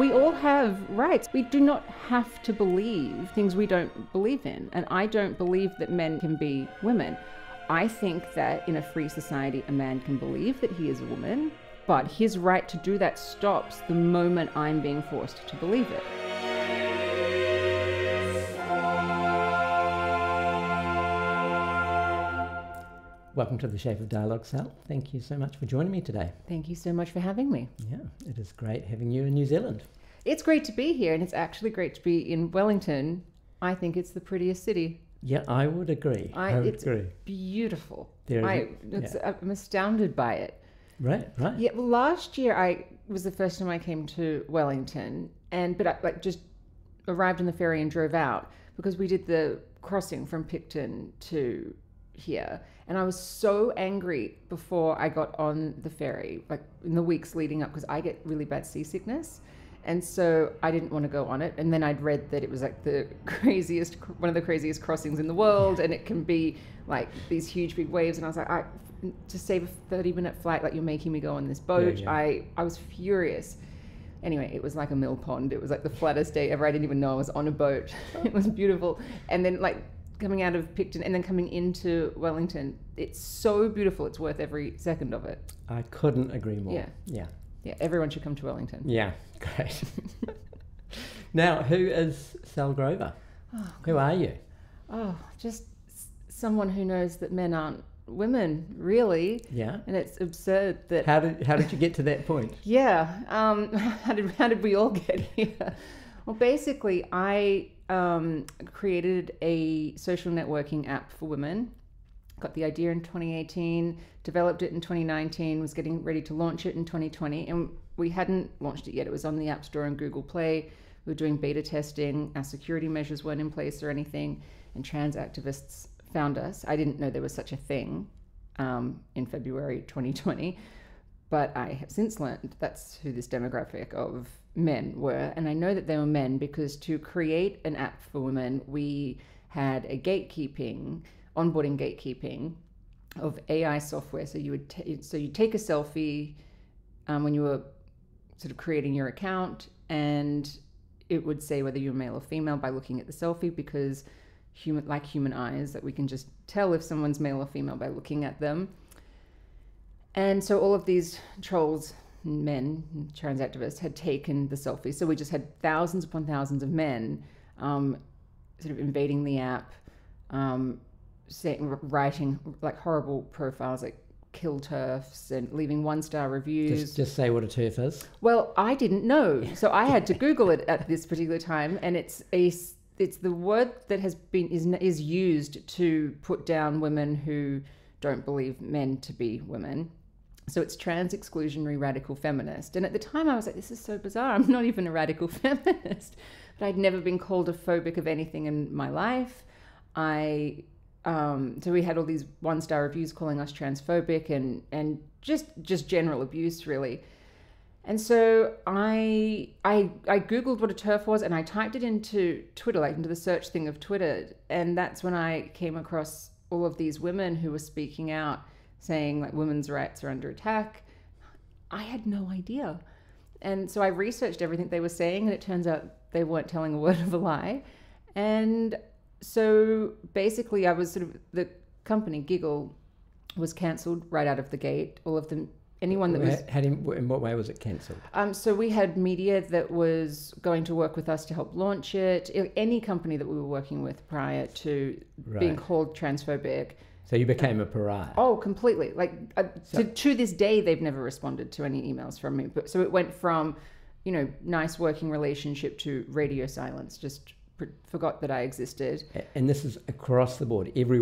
We all have rights. We do not have to believe things we don't believe in. And I don't believe that men can be women. I think that in a free society, a man can believe that he is a woman, but his right to do that stops the moment I'm being forced to believe it. Welcome to the Shape of Dialogue, Sall. Thank you so much for joining me today. Thank you so much for having me. Yeah, it is great having you in New Zealand. It's great to be here, and it's actually great to be in Wellington. I think it's the prettiest city. Yeah, I would agree. It's beautiful. I'm astounded by it. Right. Yeah, well, last year was the first time I came to Wellington, but I just arrived on the ferry and drove out because we did the crossing from Picton to here, and I was so angry before I got on the ferry, like in the weeks leading up, because I get really bad seasickness, and so I didn't want to go on it. And then I'd read that it was like one of the craziest crossings in the world, and it can be like these huge big waves, and I was like, to save a 30-minute flight, like, you're making me go on this boat. Yeah. I was furious. Anyway, it was like a mill pond. It was like the flattest day ever. I didn't even know I was on a boat. It was beautiful. And then like coming out of Picton and then coming into Wellington, it's so beautiful. It's worth every second of it. I couldn't agree more. Yeah, everyone should come to Wellington. Yeah, great. Now, who is Sall Grover? Who are you? Oh, just someone who knows that men aren't women, really. Yeah. And it's absurd that... How did you get to that point? Yeah. How did we all get here? Well, basically, I created a social networking app for women. Got the idea in 2018, developed it in 2019, was getting ready to launch it in 2020, and we hadn't launched it yet. It was on the App Store and Google Play. We were doing beta testing. Our security measures weren't in place or anything, and trans activists found us. I didn't know there was such a thing in February 2020, but I have since learned that's who this demographic of men were. And I know that they were men because to create an app for women, we had a onboarding gatekeeping of AI software. So you take a selfie when you were sort of creating your account, and it would say whether you're male or female by looking at the selfie, because human eyes, that we can just tell if someone's male or female by looking at them. And so all of these trolls, men, trans activists, had taken the selfie. So we just had thousands upon thousands of men sort of invading the app, writing like horrible profiles like kill TERFs and leaving 1-star reviews. Just say what a TERF is. Well, I didn't know, so I had to Google it at this particular time, and it's the word that is used to put down women who don't believe men to be women. So it's trans exclusionary radical feminist. And at the time I was like, this is so bizarre. I'm not even a radical feminist. But I'd never been called a phobic of anything in my life. So we had all these 1-star reviews calling us transphobic and just general abuse, really. And so I Googled what a TERF was, and I typed it into Twitter, like into the search thing of Twitter. And that's when I came across all of these women who were speaking out, saying like women's rights are under attack. I had no idea. And so I researched everything they were saying, and it turns out they weren't telling a word of a lie. And so basically I was the company Giggle was cancelled right out of the gate. All of them, anyone that was... In what way was it cancelled? So we had media that was going to work with us to help launch it. Any company that we were working with prior to being called transphobic. So you became a pariah. Oh, completely. Like to this day, they've never responded to any emails from me. But so it went from, nice working relationship to radio silence. Just forgot that I existed. And this is across the board. Every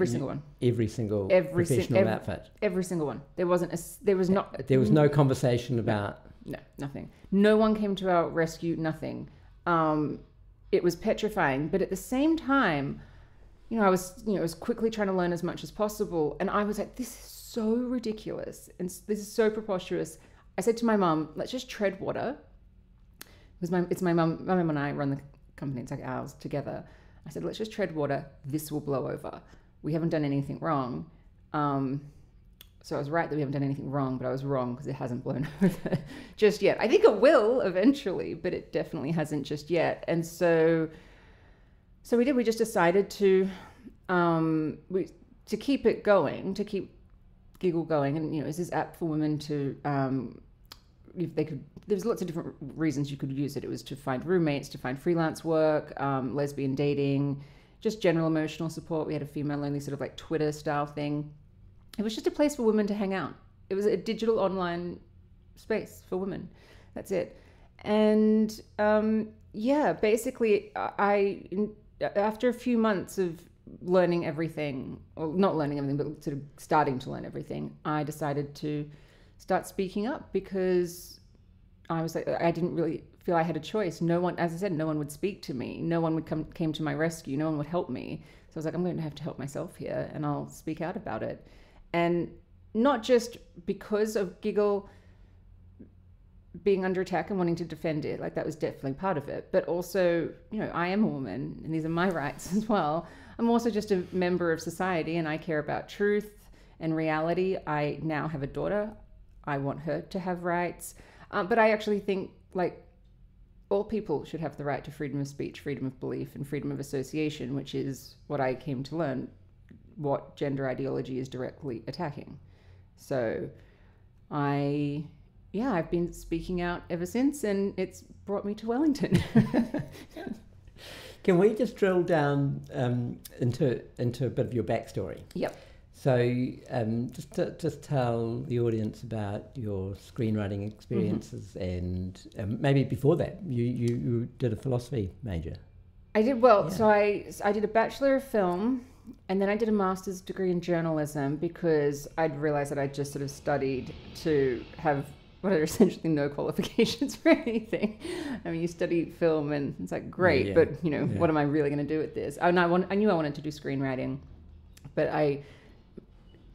single one. Every single professional outfit. Every single one. There was no conversation about. No, nothing. No one came to our rescue. Nothing. It was petrifying. But at the same time, I was quickly trying to learn as much as possible, and I was like, this is so ridiculous, and this is so preposterous. I said to my mum, let's just tread water, because my mum and I run the company, it's like ours together. I said, let's just tread water. This will blow over. We haven't done anything wrong. So I was right that we haven't done anything wrong, but I was wrong because it hasn't blown over just yet. I think it will eventually, but it definitely hasn't just yet. And so we just decided to keep it going, to keep Giggle going. And, it's this app for women to, if they could, there's lots of different reasons you could use it. It was to find roommates, to find freelance work, lesbian dating, just general emotional support. We had a female-only sort of like Twitter style thing. It was just a place for women to hang out. It was a digital online space for women. That's it. And basically, after a few months of learning everything, or not learning everything, but sort of starting to learn everything, I decided to start speaking up because I was like, I didn't really feel I had a choice. No one, as I said, no one would speak to me. No one would came to my rescue. No one would help me. So I was like, I'm going to have to help myself here, and I'll speak out about it. And not just because of Giggle being under attack and wanting to defend it, like that was definitely part of it, but also, I am a woman and these are my rights as well. I'm also just a member of society and I care about truth and reality. I now have a daughter. I want her to have rights. But I actually think like all people should have the right to freedom of speech, freedom of belief, and freedom of association, which is what I came to learn, what gender ideology is directly attacking. So I've been speaking out ever since, and it's brought me to Wellington. Can we just drill down into a bit of your backstory? Yep. So just tell the audience about your screenwriting experiences, and maybe before that, you did a philosophy major. I did, well, so I did a Bachelor of Film, and then I did a master's degree in journalism because I'd realized that I'd just sort of studied to have what are essentially no qualifications for anything. I mean, you study film and it's like, great, but what am I really going to do with this? I knew I wanted to do screenwriting, but I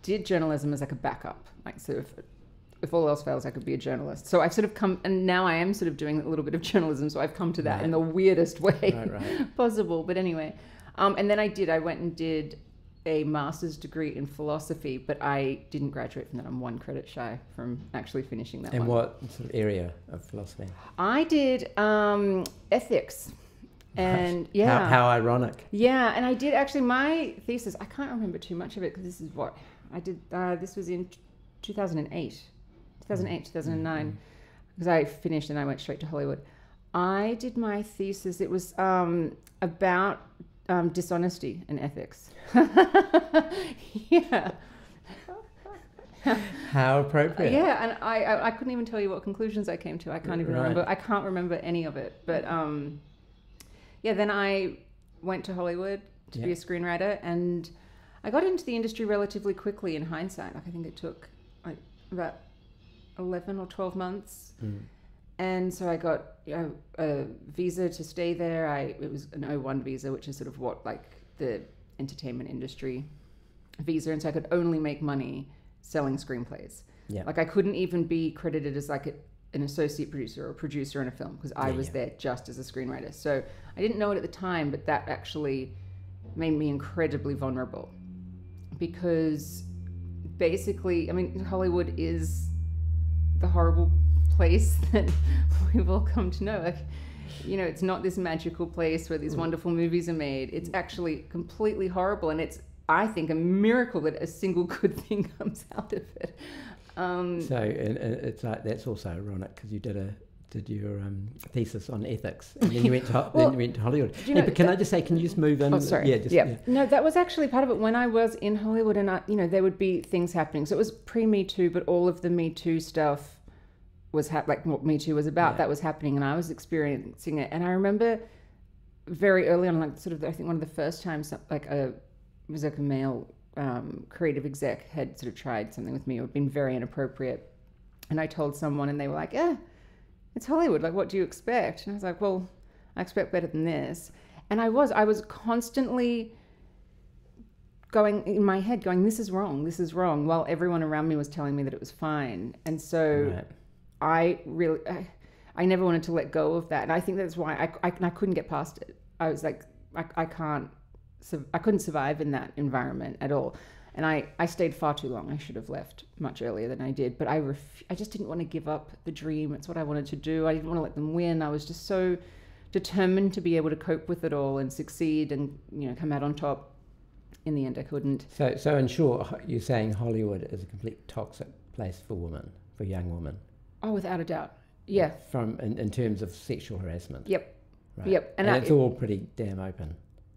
did journalism as like a backup. Like, so if all else fails, I could be a journalist. So I've sort of come, and now I am sort of doing a little bit of journalism. So I've come to that in the weirdest way possible. But anyway, and then I went and did a master's degree in philosophy, but I didn't graduate from that. I'm one credit shy from actually finishing that. And what sort of area of philosophy? I did ethics. And how ironic. Yeah, and I did actually, my thesis, I can't remember too much of it because this is what I did. This was in 2009, because I finished and I went straight to Hollywood. I did my thesis. It was about dishonesty and ethics. Yeah. How appropriate. Yeah, and I couldn't even tell you what conclusions I came to. I can't even remember. I can't remember any of it. But then I went to Hollywood to be a screenwriter, and I got into the industry relatively quickly in hindsight. Like I think it took like about 11 or 12 months. And so I got a visa to stay there. It was an O1 visa, which is sort of what like the entertainment industry visa. And so I could only make money selling screenplays. Yeah. Like I couldn't even be credited as like an associate producer or a producer in a film because I was there just as a screenwriter. So I didn't know it at the time, but that actually made me incredibly vulnerable because basically, I mean, Hollywood is the horrible place that we've all come to know. Like, it's not this magical place where these wonderful movies are made. It's actually completely horrible, and it's, I think, a miracle that a single good thing comes out of it. So it's like that's also ironic because you did your thesis on ethics, and then you went to Hollywood. But can I just say, can you just move in? Oh, sorry. No, that was actually part of it. When I was in Hollywood, and there would be things happening. So it was pre-Me Too, but all of the Me Too stuff was like what Me Too was about. That was happening, and I was experiencing it. And I remember very early on, like sort of, I think one of the first times, like it was like a male creative exec had sort of tried something with me. It had been very inappropriate, and I told someone, and they were like, it's Hollywood. Like, what do you expect? And I was like, well, I expect better than this. And I was constantly going in my head, going, this is wrong, while everyone around me was telling me that it was fine. And so I never wanted to let go of that. And I think that's why I couldn't get past it. I was like, I couldn't survive in that environment at all. And I stayed far too long. I should have left much earlier than I did. But I just didn't want to give up the dream. It's what I wanted to do. I didn't want to let them win. I was just so determined to be able to cope with it all and succeed and, you know, come out on top. In the end, I couldn't. So in short, you're saying Hollywood is a complete toxic place for women, for young women? Oh, without a doubt. Yeah. In terms of sexual harassment? Yep. Right. Yep. And it's all pretty damn open.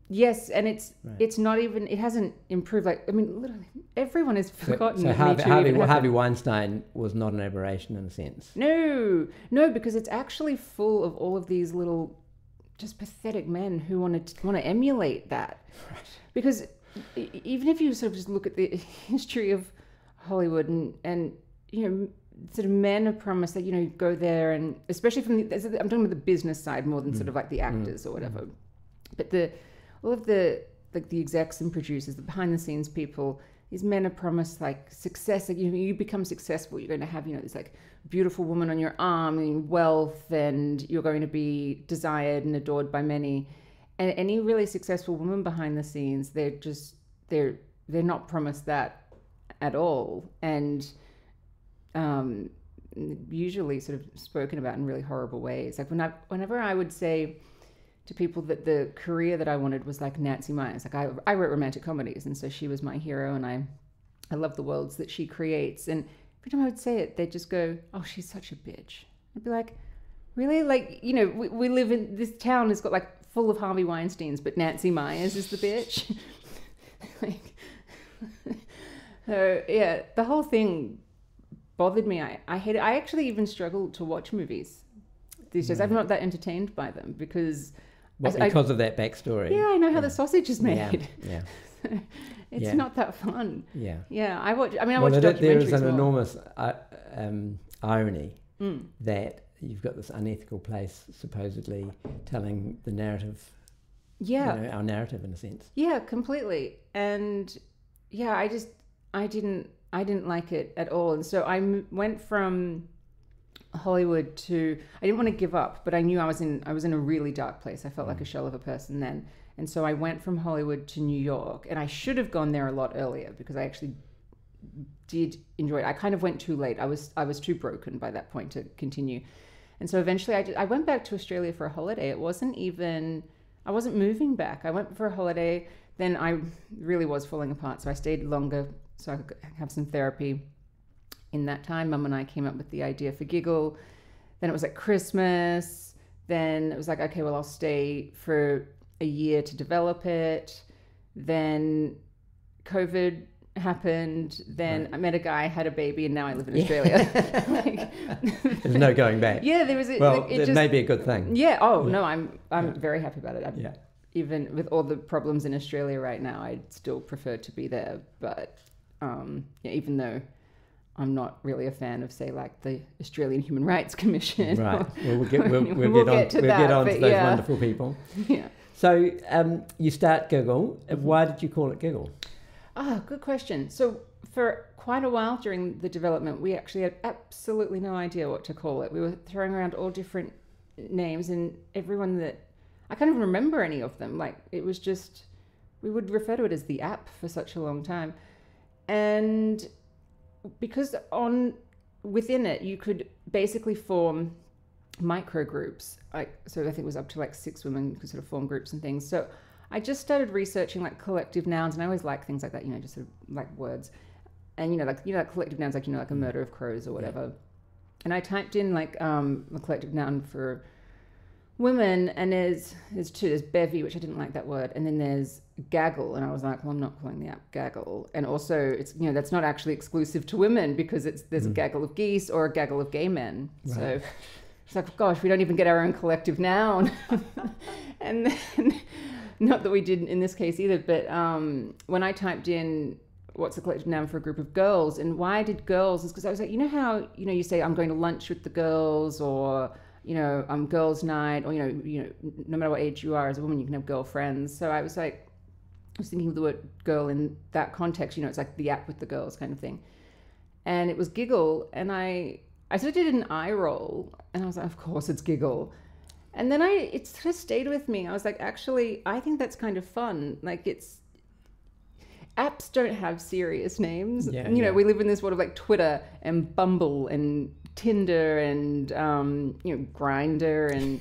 Yes, and it's not even, it hasn't improved. Like, I mean, literally, everyone has forgotten. So Harvey Weinstein was not an aberration in a sense. No, because it's actually full of all of these little, just pathetic men who want to emulate that. Right. Because even if you sort of just look at the history of Hollywood and you know, sort of men are promised that, you know, go there, and especially from I'm talking about the business side more than sort of like the actors or whatever, but all of the like the execs and producers, the behind the scenes people, these men are promised like success. Like, you become successful, you're going to have, you know, this like beautiful woman on your arm and wealth, and you're going to be desired and adored by many. And any really successful woman behind the scenes, they're not promised that at all, and usually sort of spoken about in really horrible ways. Like whenever I would say to people that the career that I wanted was like Nancy Meyers. Like I wrote romantic comedies, and so she was my hero, and I love the worlds that she creates. And every time I would say it, they'd just go, "Oh, she's such a bitch." I'd be like, "Really?" Like, you know, we live in this town has got like full of Harvey Weinsteins, but Nancy Meyers is the bitch. Like, so yeah, the whole thing bothered me. I hate it. I actually even struggle to watch movies these days. I'm not that entertained by them because. Because of that backstory. Yeah, I know how the sausage is made. Yeah. It's not that fun. Yeah. Yeah, I watch documentaries. There is an enormous irony that you've got this unethical place supposedly telling the narrative. Yeah. You know, our narrative in a sense. Yeah, completely. And yeah, I didn't like it at all. And so I went from Hollywood to, I didn't want to give up, but I knew I was in a really dark place. I felt like a shell of a person then. And so I went from Hollywood to New York, and I should have gone there a lot earlier because I actually did enjoy it. I kind of went too late. I was too broken by that point to continue. And so eventually I went back to Australia for a holiday. I wasn't moving back. I went for a holiday. Then I really was falling apart. So I stayed longer so I could have some therapy. In that time, Mum and I came up with the idea for Giggle. Then it was like Christmas. Then it was like, okay, well, I'll stay for a year to develop it. Then COVID happened. Then I met a guy, had a baby, and now I live in Australia. There's no going back. Yeah, there was. It may be a good thing. Yeah. Oh no, I'm very happy about it. Even with all the problems in Australia right now, I'd still prefer to be there. But even though I'm not really a fan of, say, like the Australian Human Rights Commission. Right. Well, we'll get on to those wonderful people. Yeah. So you start Giggle. Why did you call it Giggle? Good question. So for quite a while during the development, we actually had absolutely no idea what to call it. We were throwing around all different names, and everyone that I can't even remember any of them. Like, it was just, we would refer to it as the app for such a long time. And because within it you could basically form micro groups, so I think it was up to like 6 women could sort of form groups and things. So I just started researching like collective nouns, and I always like things like that, you know, just sort of like words, and like collective nouns, like, you know, like a murder of crows or whatever. And I typed in like a collective noun for women, and there's two. There's bevy, which I didn't like that word, and then there's gaggle, and I was like, well, I'm not calling the app Gaggle. And also, it's, you know, that's not actually exclusive to women, because there's a gaggle of geese or a gaggle of gay men. Right. So it's like, gosh, we don't even get our own collective noun. And then, not that we didn't in this case either, but when I typed in what's the collective noun for a group of girls, and why I did girls is because I was like, you know how, you know, you say I'm going to lunch with the girls, or, you know, girls' night, or, you know, no matter what age you are as a woman, you can have girlfriends. So I was like, I was thinking of the word girl in that context, you know, it's like the app with the girls kind of thing. And it was Giggle, and I sort of did an eye roll, and I was like, of course it's Giggle. And then it sort of stayed with me. I was like, actually, I think that's kind of fun. Like, apps don't have serious names. Yeah, you know, yeah. we live in this world of like Twitter and Bumble and Tinder and Grindr, and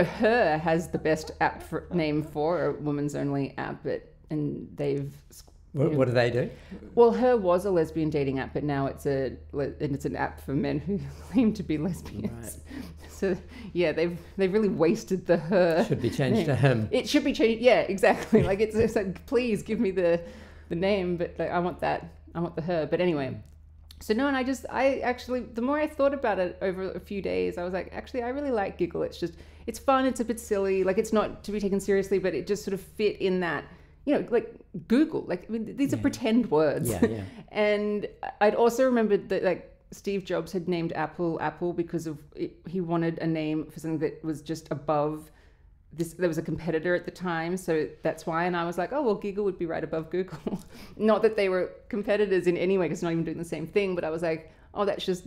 Her has the best name for a woman's only app, and they've. What do they do? Well, Her was a lesbian dating app, but now it's an app for men who claim to be lesbians. Right. So yeah, they've really wasted the Her. Should be changed name. to him. It should be changed. Yeah, exactly. Like it's like, please give me the name, but like, I want the Her. But anyway, so no, and I actually, the more I thought about it over a few days, I was like, actually, I really like Giggle. It's fun. It's a bit silly. Like it's not to be taken seriously, but it just sort of fit in that. Like Google, like I mean, these are pretend words. Yeah, yeah. And I'd also remembered that like Steve Jobs had named Apple because he wanted a name for something that was just above this. There was a competitor at the time, so that's why. And I was like, oh well, Giggle would be right above Google. Not that they were competitors in any way, because it's not even doing the same thing. But I was like, oh, that's just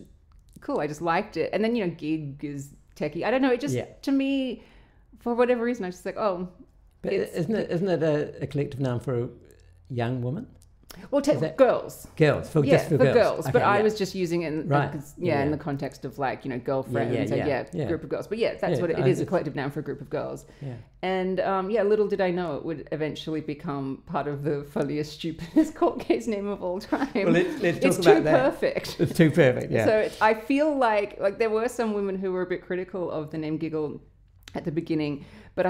cool. I just liked it. And then Gig is techie. I don't know. It just to me, for whatever reason, I was just like, oh. But isn't it a collective noun for a young woman? Well, girls. Girls, for girls. Okay, but I was just using it in in the context of like, girlfriends group of girls. But that's what it is, a collective noun for a group of girls. Yeah. And little did I know it would eventually become part of the funniest, stupidest court case name of all time. Well, let's talk it's about too that. Perfect. It's too perfect, yeah. So I feel like there were some women who were a bit critical of the name Giggle at the beginning, but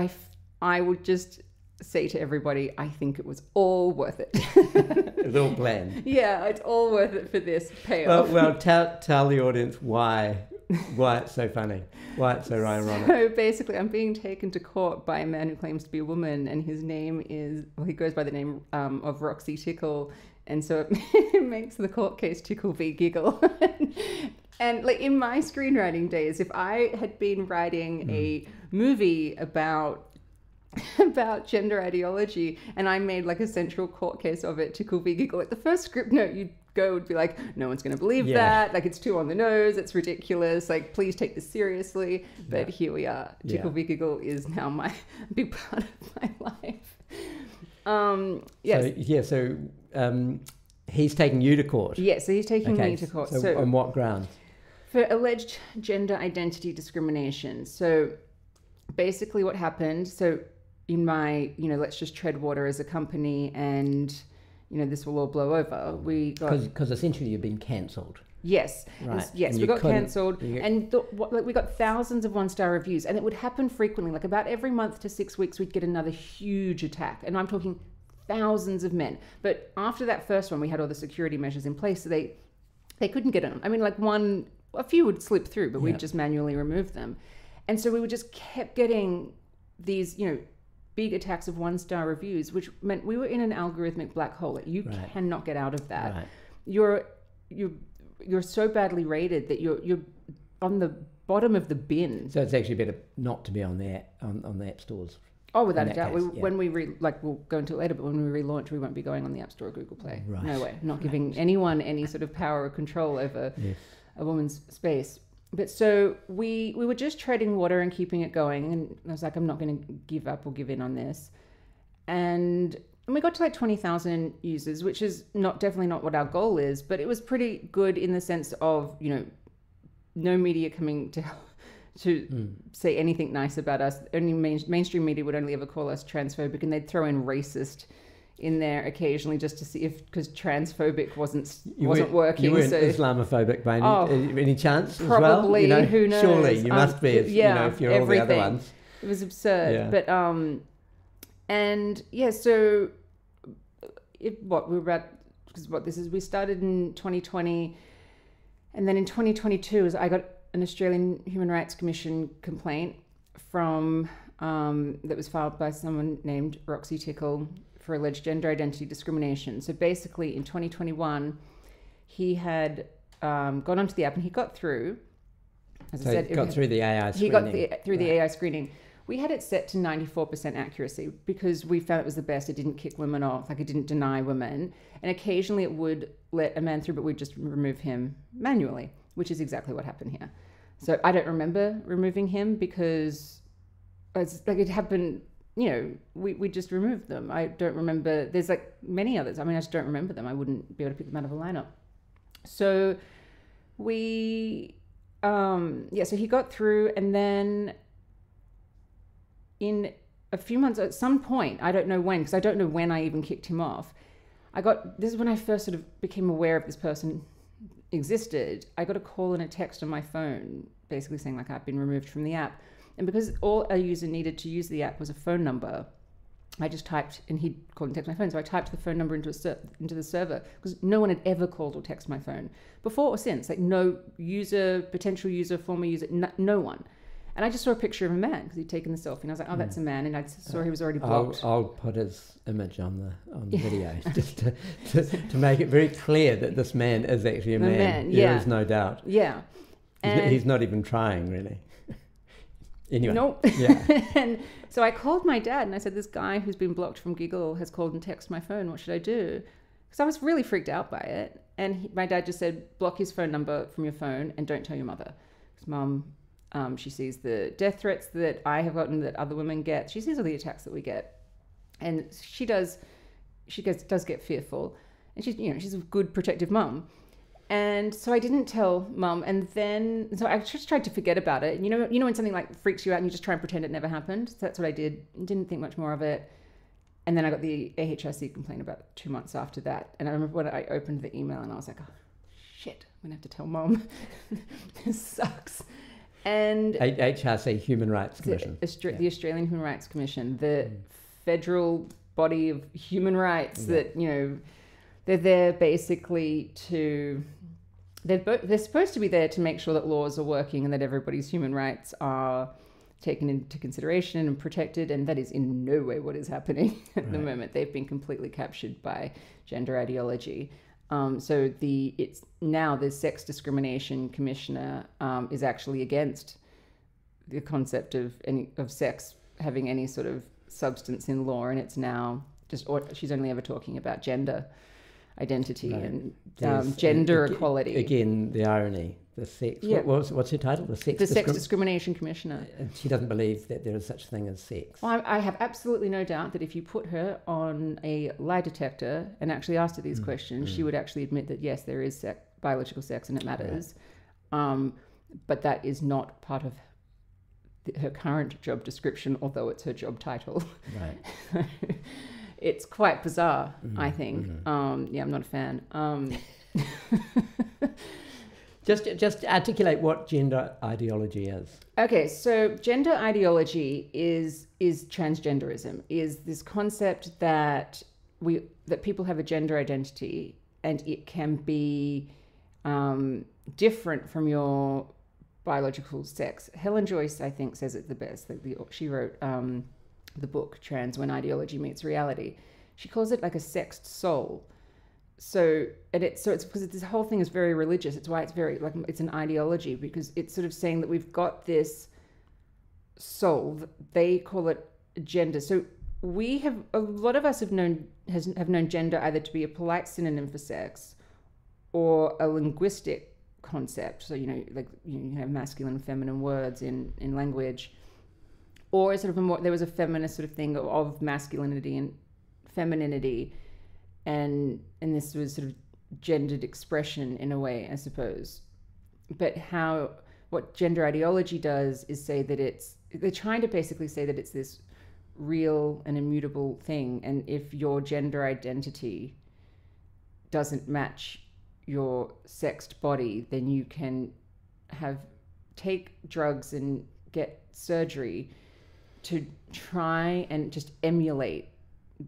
I would just say to everybody, I think it was all worth it. It's all planned. Yeah, it's all worth it for this payoff. Well, tell the audience why it's so funny, why it's so ironic. So basically, I'm being taken to court by a man who claims to be a woman, and his name he goes by the name of Roxy Tickle, and so it makes the court case Tickle v. Giggle. And like in my screenwriting days, if I had been writing a movie about gender ideology and I made like a central court case of it, Tickle v. Giggle, like the first script note you'd go would be like, no one's going to believe that, like it's too on the nose, it's ridiculous, like please take this seriously. But here we are. Tickle v. Giggle is now my big part of my life. Yes. So he's taking you to court. Yeah, so he's taking me to court. So on what grounds? For alleged gender identity discrimination. So basically what happened, so in my, let's just tread water as a company and, this will all blow over. We got... Because essentially you've been cancelled. Yes. Right. Yes, we got cancelled. And we got thousands of one-star reviews. And it would happen frequently. Like about every month to 6 weeks, we'd get another huge attack. And I'm talking thousands of men. But after that first one, we had all the security measures in place. So they couldn't get on. I mean, like a few would slip through, but we'd just manually remove them. And so we just kept getting these, big attacks of one-star reviews, which meant we were in an algorithmic black hole. Like you cannot get out of that. Right. You're so badly rated that you're on the bottom of the bin. So it's actually better not to be on the app stores. Oh, without a doubt. When we'll go into it later, but when we relaunch, we won't be going on the App Store or Google Play. Right. No way. Not giving anyone any sort of power or control over a woman's space. But so we were just treading water and keeping it going. And I was like, I'm not going to give up or give in on this. And we got to like 20,000 users, which is definitely not what our goal is. But it was pretty good in the sense of, no media coming to say anything nice about us. Only mainstream media would only ever call us transphobic, and they'd throw in racist in there occasionally just to see because transphobic wasn't working. You weren't Islamophobic by any chance probably, as well? Who knows? Surely you must be, if you're everything. All the other ones. It was absurd. But, so we started in 2020, and then in 2022 I got an Australian Human Rights Commission complaint from that was filed by someone named Roxy Tickle for alleged gender identity discrimination. So basically in 2021, he had gone onto the app and he got through. Through the AI screening. He got through the AI screening. We had it set to 94% accuracy because we found it was the best. It didn't kick women off, like it didn't deny women. And occasionally it would let a man through, but we'd just remove him manually, which is exactly what happened here. So I don't remember removing him because it happened we just removed them. I don't remember. There's like many others. I mean, I just don't remember them. I wouldn't be able to pick them out of a lineup. So so he got through, and then in a few months, at some point, I don't know when, because I don't know when I even kicked him off. This is when I first sort of became aware of this person existed. I got a call and a text on my phone, basically saying like I've been removed from the app. And because all a user needed to use the app was a phone number, I just typed, and he called and texted my phone. So I typed the phone number into the server, because no one had ever called or texted my phone before or since. Like no user, potential user, former user, no one. And I just saw a picture of a man because he'd taken the selfie, and I was like, "Oh, that's a man." And I saw he was already blocked. I'll put his image on the video just to make it very clear that this man is actually a man. There is no doubt. Yeah, he's not even trying really. Anyway. Nope. Yeah. And so I called my dad and I said, "This guy who's been blocked from Giggle has called and texted my phone. What should I do?" Because I was really freaked out by it. And my dad just said, "Block his phone number from your phone and don't tell your mother." Because Mum, she sees the death threats that I have gotten, that other women get. She sees all the attacks that we get, and she does get fearful. And she's a good protective mum. And so I didn't tell Mum, and then so I just tried to forget about it. And you know when something like freaks you out and you just try and pretend it never happened. So that's what I did. Didn't think much more of it. And then I got the AHRC complaint about 2 months after that. And I remember when I opened the email and I was like, "Oh shit, I'm gonna have to tell Mum. This sucks." And HRC, Human Rights Commission, the Australian Human Rights Commission, the federal body of human rights that they're there basically to. They're supposed to be there to make sure that laws are working and that everybody's human rights are taken into consideration and protected, and that is in no way what is happening at the moment. They've been completely captured by gender ideology. So it's now the Sex Discrimination Commissioner is actually against the concept of sex having any sort of substance in law, and it's now she's only ever talking about gender identity and gender equality. Again, the irony. The sex. Yeah. What's her title? The Sex Discrimination Commissioner. And she doesn't believe that there is such a thing as sex. Well, I have absolutely no doubt that if you put her on a lie about and actually asked her these questions, she would actually admit that yes, there is biological sex and it matters, but that is not part of her current job description, although it's her job title. Right. It's quite bizarre, I think. I'm not a fan. Just articulate what gender ideology is. Okay, so gender ideology is transgenderism, is this concept that people have a gender identity and it can be different from your biological sex. Helen Joyce, I think, says it the best. She wrote the book Trans: When Ideology Meets Reality. She calls it like a sexed soul. So it's because this whole thing is very religious. It's why it's very it's an ideology, because it's sort of saying that we've got this soul. They call it gender. So a lot of us have known gender either to be a polite synonym for sex or a linguistic concept. So you have masculine and feminine words in language, or sort of there was a feminist sort of thing of masculinity and femininity. And this was sort of gendered expression in a way, I suppose. But what gender ideology does is say that they're trying to basically say that it's this real and immutable thing. And if your gender identity doesn't match your sexed body, then you can take drugs and get surgery to try and just emulate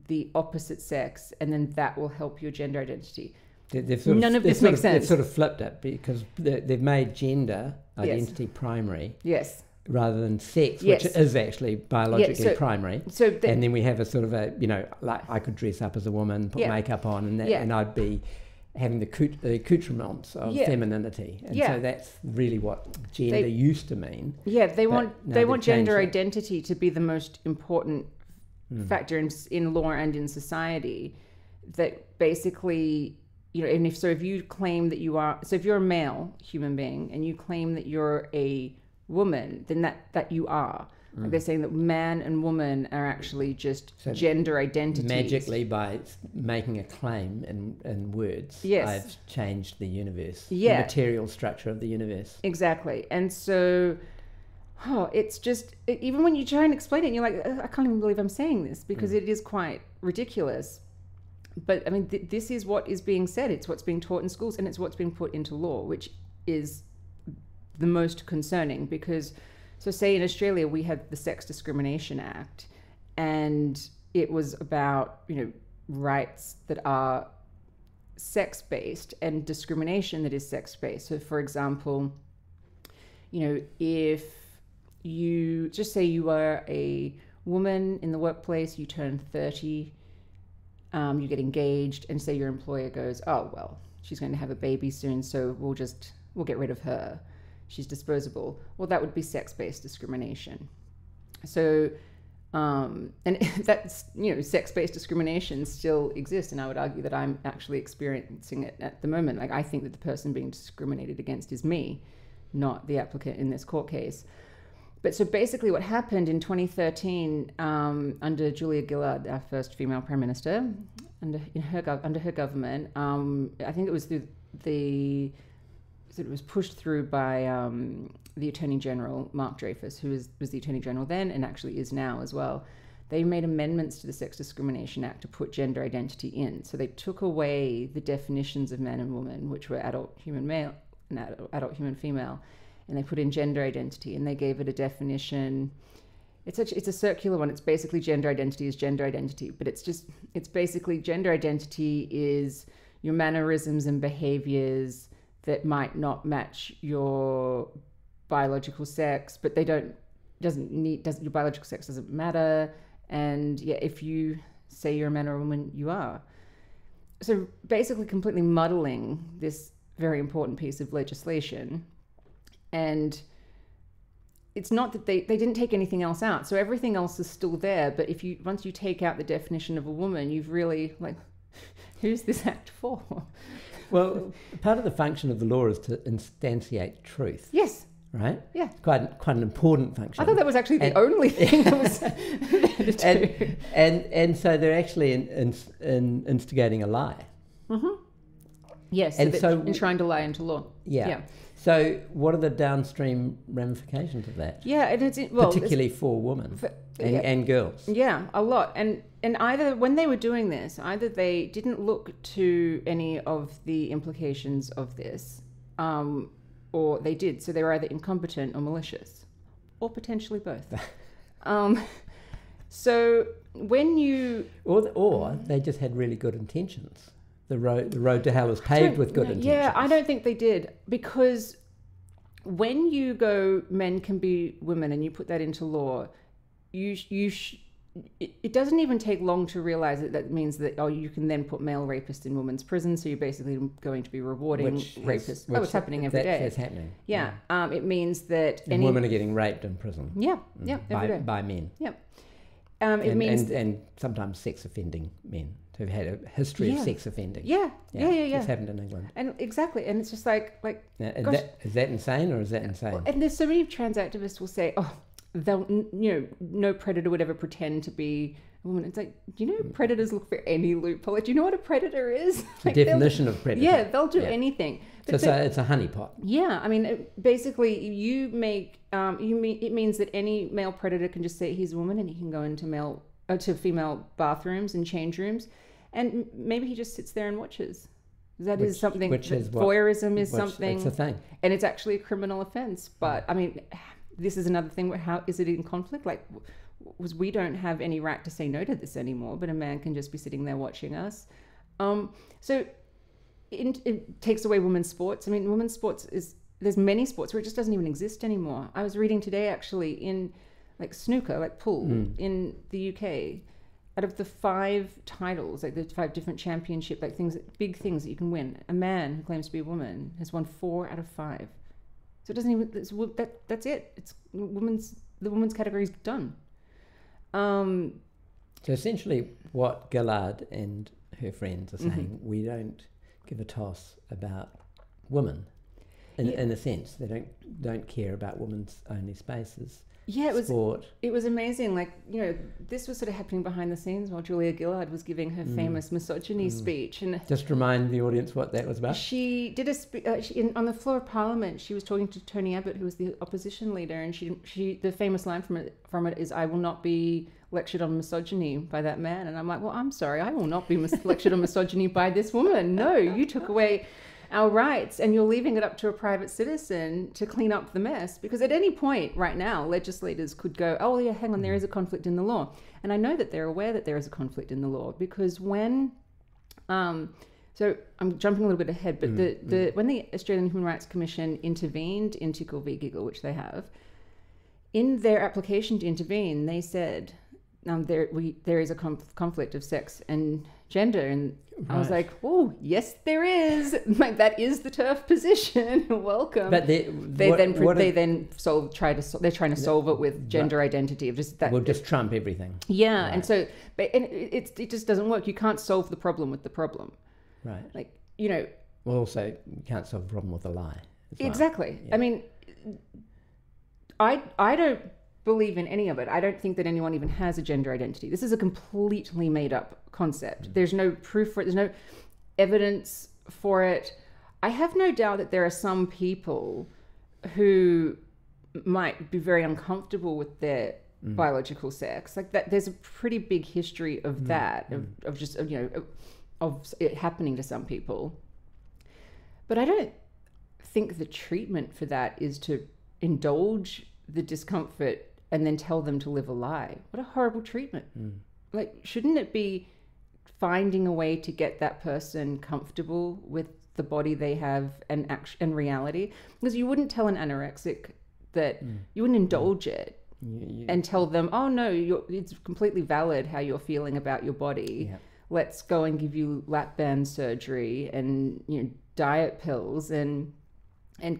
the opposite sex, and then that will help your gender identity. None of this makes sense. They've sort of flipped it because they've made gender identity primary. Yes. Rather than sex, which is actually biologically primary. And then we have a sort of like I could dress up as a woman, put makeup on, and I'd be having the accoutrements of femininity. And so that's really what gender used to mean. Yeah, they want gender identity to be the most important factor in law and in society, that basically, and if you claim that you are, so if you're a male human being and you claim that you're a woman, then that you are. Like they're saying that man and woman are actually just gender identities. Magically, by making a claim in words, yes. I've changed the universe, the material structure of the universe. Exactly. And so, it's just, even when you try and explain it, and you're like, I can't even believe I'm saying this, because it is quite ridiculous. But I mean, this is what is being said. It's what's being taught in schools, and it's what's being put into law, which is the most concerning. Because, so say in Australia, we had the Sex Discrimination Act, and it was about, rights that are sex-based and discrimination that is sex-based. So for example, if you just say you are a woman in the workplace, you turn 30, you get engaged, and say your employer goes, oh, well, she's going to have a baby soon, so we'll get rid of her. She's disposable. Well, that would be sex-based discrimination. So, and that's, sex-based discrimination still exists, and I would argue that I'm actually experiencing it at the moment. Like, I think that the person being discriminated against is me, not the applicant in this court case. But so basically what happened in 2013, under Julia Gillard, our first female prime minister, under her government, I think it was it was pushed through by the Attorney General, Mark Dreyfus, who was the Attorney General then and actually is now as well. They made amendments to the Sex Discrimination Act to put gender identity in. So they took away the definitions of man and woman, which were adult human male and adult human female, and they put in gender identity, and they gave it a definition. It's a circular one. It's basically gender identity is gender identity, but it's basically gender identity is your mannerisms and behaviors that might not match your biological sex, but your biological sex doesn't matter. And if you say you're a man or a woman, you are. So basically completely muddling this very important piece of legislation. And it's not that they didn't take anything else out. So everything else is still there. But once you take out the definition of a woman, you've really, who's this act for? Well, part of the function of the law is to instantiate truth. Yes. Right? Yeah. Quite an important function. I thought that was actually the only thing that was there to do. And so they're actually instigating a lie. Mm-hmm. Yes, and so trying to lie into law. Yeah. So what are the downstream ramifications of that? Yeah, particularly for women and girls. Yeah, a lot. And either when they were doing this, either they didn't look to any of the implications of this, or they did. So they were either incompetent or malicious, or potentially both. So when you or they just had really good intentions. The road to hell is paved with good intentions. Yeah, I don't think they did, because when you go men can be women and you put that into law, it doesn't even take long to realize that means that you can then put male rapists in women's prison, so you're basically going to be rewarding rapists. It's happening every day. That's happening. Yeah. It means that women are getting raped in prison. Yeah, every day. By men. Yeah. It means and sometimes sex offending men who've had a history of sex offending. Yeah. It's happened in England. And exactly, and it's just like is that insane or is that insane? And there's so many trans activists will say, no predator would ever pretend to be a woman. It's like, predators look for any loophole. Do you know what a predator is? The definition of predator. Yeah, they'll do anything. But so it's a honeypot. Yeah, I mean, basically, you make it means that any male predator can just say he's a woman and he can go into to female bathrooms and change rooms, and maybe he just sits there and watches. Is something. Voyeurism is something. It's a thing, and it's actually a criminal offense. But I mean, this is another thing. How is it in conflict? Like, we don't have any right to say no to this anymore, but a man can just be sitting there watching us. So it takes away women's sports. I mean, women's sports there's many sports where it just doesn't even exist anymore. I was reading today actually in snooker, pool in the UK, out of the 5 titles, the 5 different championship, big things that you can win, a man who claims to be a woman has won 4 out of 5. So it doesn't even, that's it. It's the women's category is done. So essentially what Gillard and her friends are saying, we don't give a toss about women in a sense. They don't care about women's only spaces. sport. It was amazing. Like, this was sort of happening behind the scenes while Julia Gillard was giving her famous misogyny speech. And just remind the audience what that was about. She did a on the floor of Parliament. She was talking to Tony Abbott, who was the opposition leader, and she the famous line from it is, "I will not be lectured on misogyny by that man." And I'm like, well, I'm sorry, I will not be lectured on misogyny by this woman. No, you took away our rights and you're leaving it up to a private citizen to clean up the mess. Because at any point right now, legislators could go, oh yeah, hang on, there is a conflict in the law. And I know that they're aware that there is a conflict in the law, because when so I'm jumping a little bit ahead, but when the Australian Human Rights Commission intervened in Tickle v Giggle, which they have, in their application to intervene, they said there is a conflict of sex and gender, and I was like, oh yes, there is. Like, that is the TERF position. Welcome. But they're trying to solve it with gender identity of just that. We'll just trump everything. Yeah, right. And so, it just doesn't work. You can't solve the problem with the problem. Right. Like, Well, also you can't solve a problem with a lie. Exactly. Yeah. I mean, I don't believe in any of it. I don't think that anyone even has a gender identity. This is a completely made up concept. There's no proof for it. There's no evidence for it. I have no doubt that there are some people who might be very uncomfortable with their biological sex. Like that, there's a pretty big history of that, of just, of it happening to some people. But I don't think the treatment for that is to indulge the discomfort and then tell them to live a lie. What a horrible treatment. Like, shouldn't it be finding a way to get that person comfortable with the body they have and reality? Because you wouldn't tell an anorexic that you wouldn't indulge it and tell them, oh no, it's completely valid how you're feeling about your body. Yeah. Let's go and give you lap band surgery and diet pills and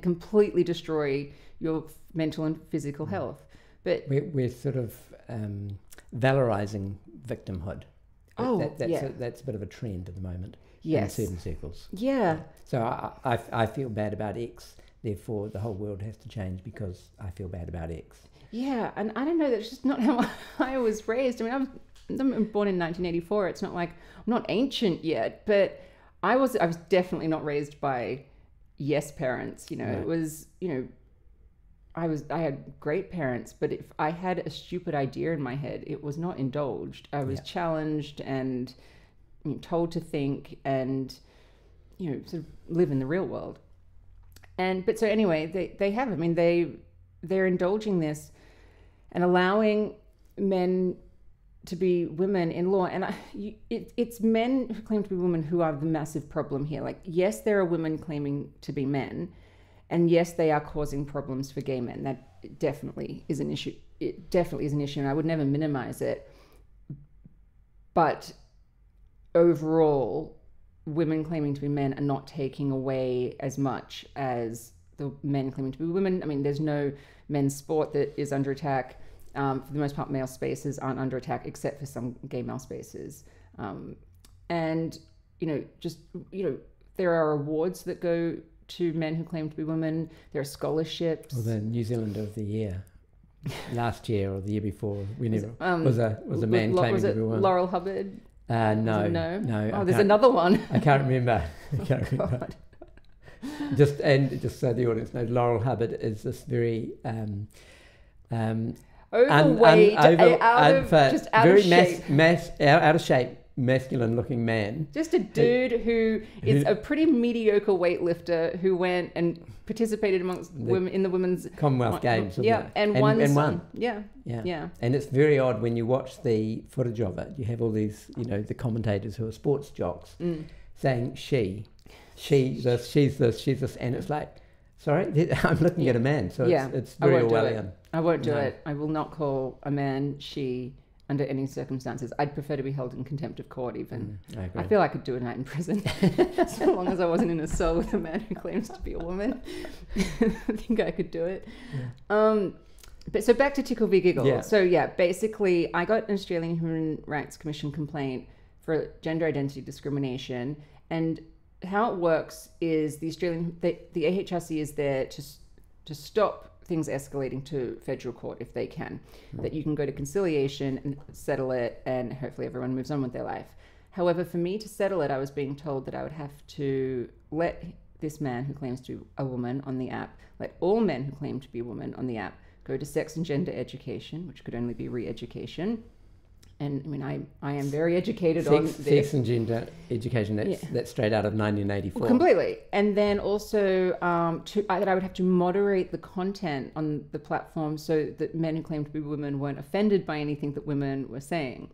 completely destroy your mental and physical health. But we're sort of valorizing victimhood. That's a bit of a trend at the moment. Yes. In certain circles. Yeah. So I feel bad about X, therefore the whole world has to change because I feel bad about X. Yeah, and I don't know, that's just not how I was raised. I mean, I'm born in 1984. It's not like I'm not ancient yet, but I was definitely not raised by yes parents. Right. It was, I had great parents, but if I had a stupid idea in my head, it was not indulged. I was challenged and told to think and, sort of live in the real world. But so anyway, they have, they're indulging this and allowing men to be women in law. And it's men who claim to be women who are the massive problem here. Like, yes, there are women claiming to be men, and yes, they are causing problems for gay men. That definitely is an issue. It definitely is an issue, and I would never minimize it. But overall, women claiming to be men are not taking away as much as the men claiming to be women. I mean, there's no men's sport that is under attack. For the most part, male spaces aren't under attack, except for some gay male spaces. And, there are awards that go to men who claim to be women. There are scholarships. Well, the New Zealander of the Year last year or the year before, was a man claiming to be a woman. Laurel Hubbard? No. Oh, there's another one. I can't remember. Just so the audience knows, Laurel Hubbard is this very overweight, out of shape, masculine-looking man. Just a dude who is a pretty mediocre weightlifter who went and participated amongst women in the women's Commonwealth Games. And won. Yeah. And it's very odd when you watch the footage of it. You have all these, the commentators who are sports jocks saying she's this, she's this, and it's like, sorry, I'm looking at a man, so it's very Orwellian. I won't do it. I will not call a man she under any circumstances. I'd prefer to be held in contempt of court even. I feel I could do a night in prison so long as I wasn't in a cell with a man who claims to be a woman. I think I could do it. But so back to Tickle v Giggle. Yeah. So basically I got an Australian Human Rights Commission complaint for gender identity discrimination, and how it works is the AHRC is there to stop things escalating to federal court if they can, that you can go to conciliation and settle it, and hopefully everyone moves on with their life. However, for me to settle it, I was being told that I would have to let this man who claims to be a woman on the app, let all men who claim to be a woman on the app go to sex and gender education, which could only be re-education. And I mean, I am very educated on this. Sex and gender education, that's straight out of 1984. Well, completely. And then also that I would have to moderate the content on the platform so that men who claim to be women weren't offended by anything that women were saying.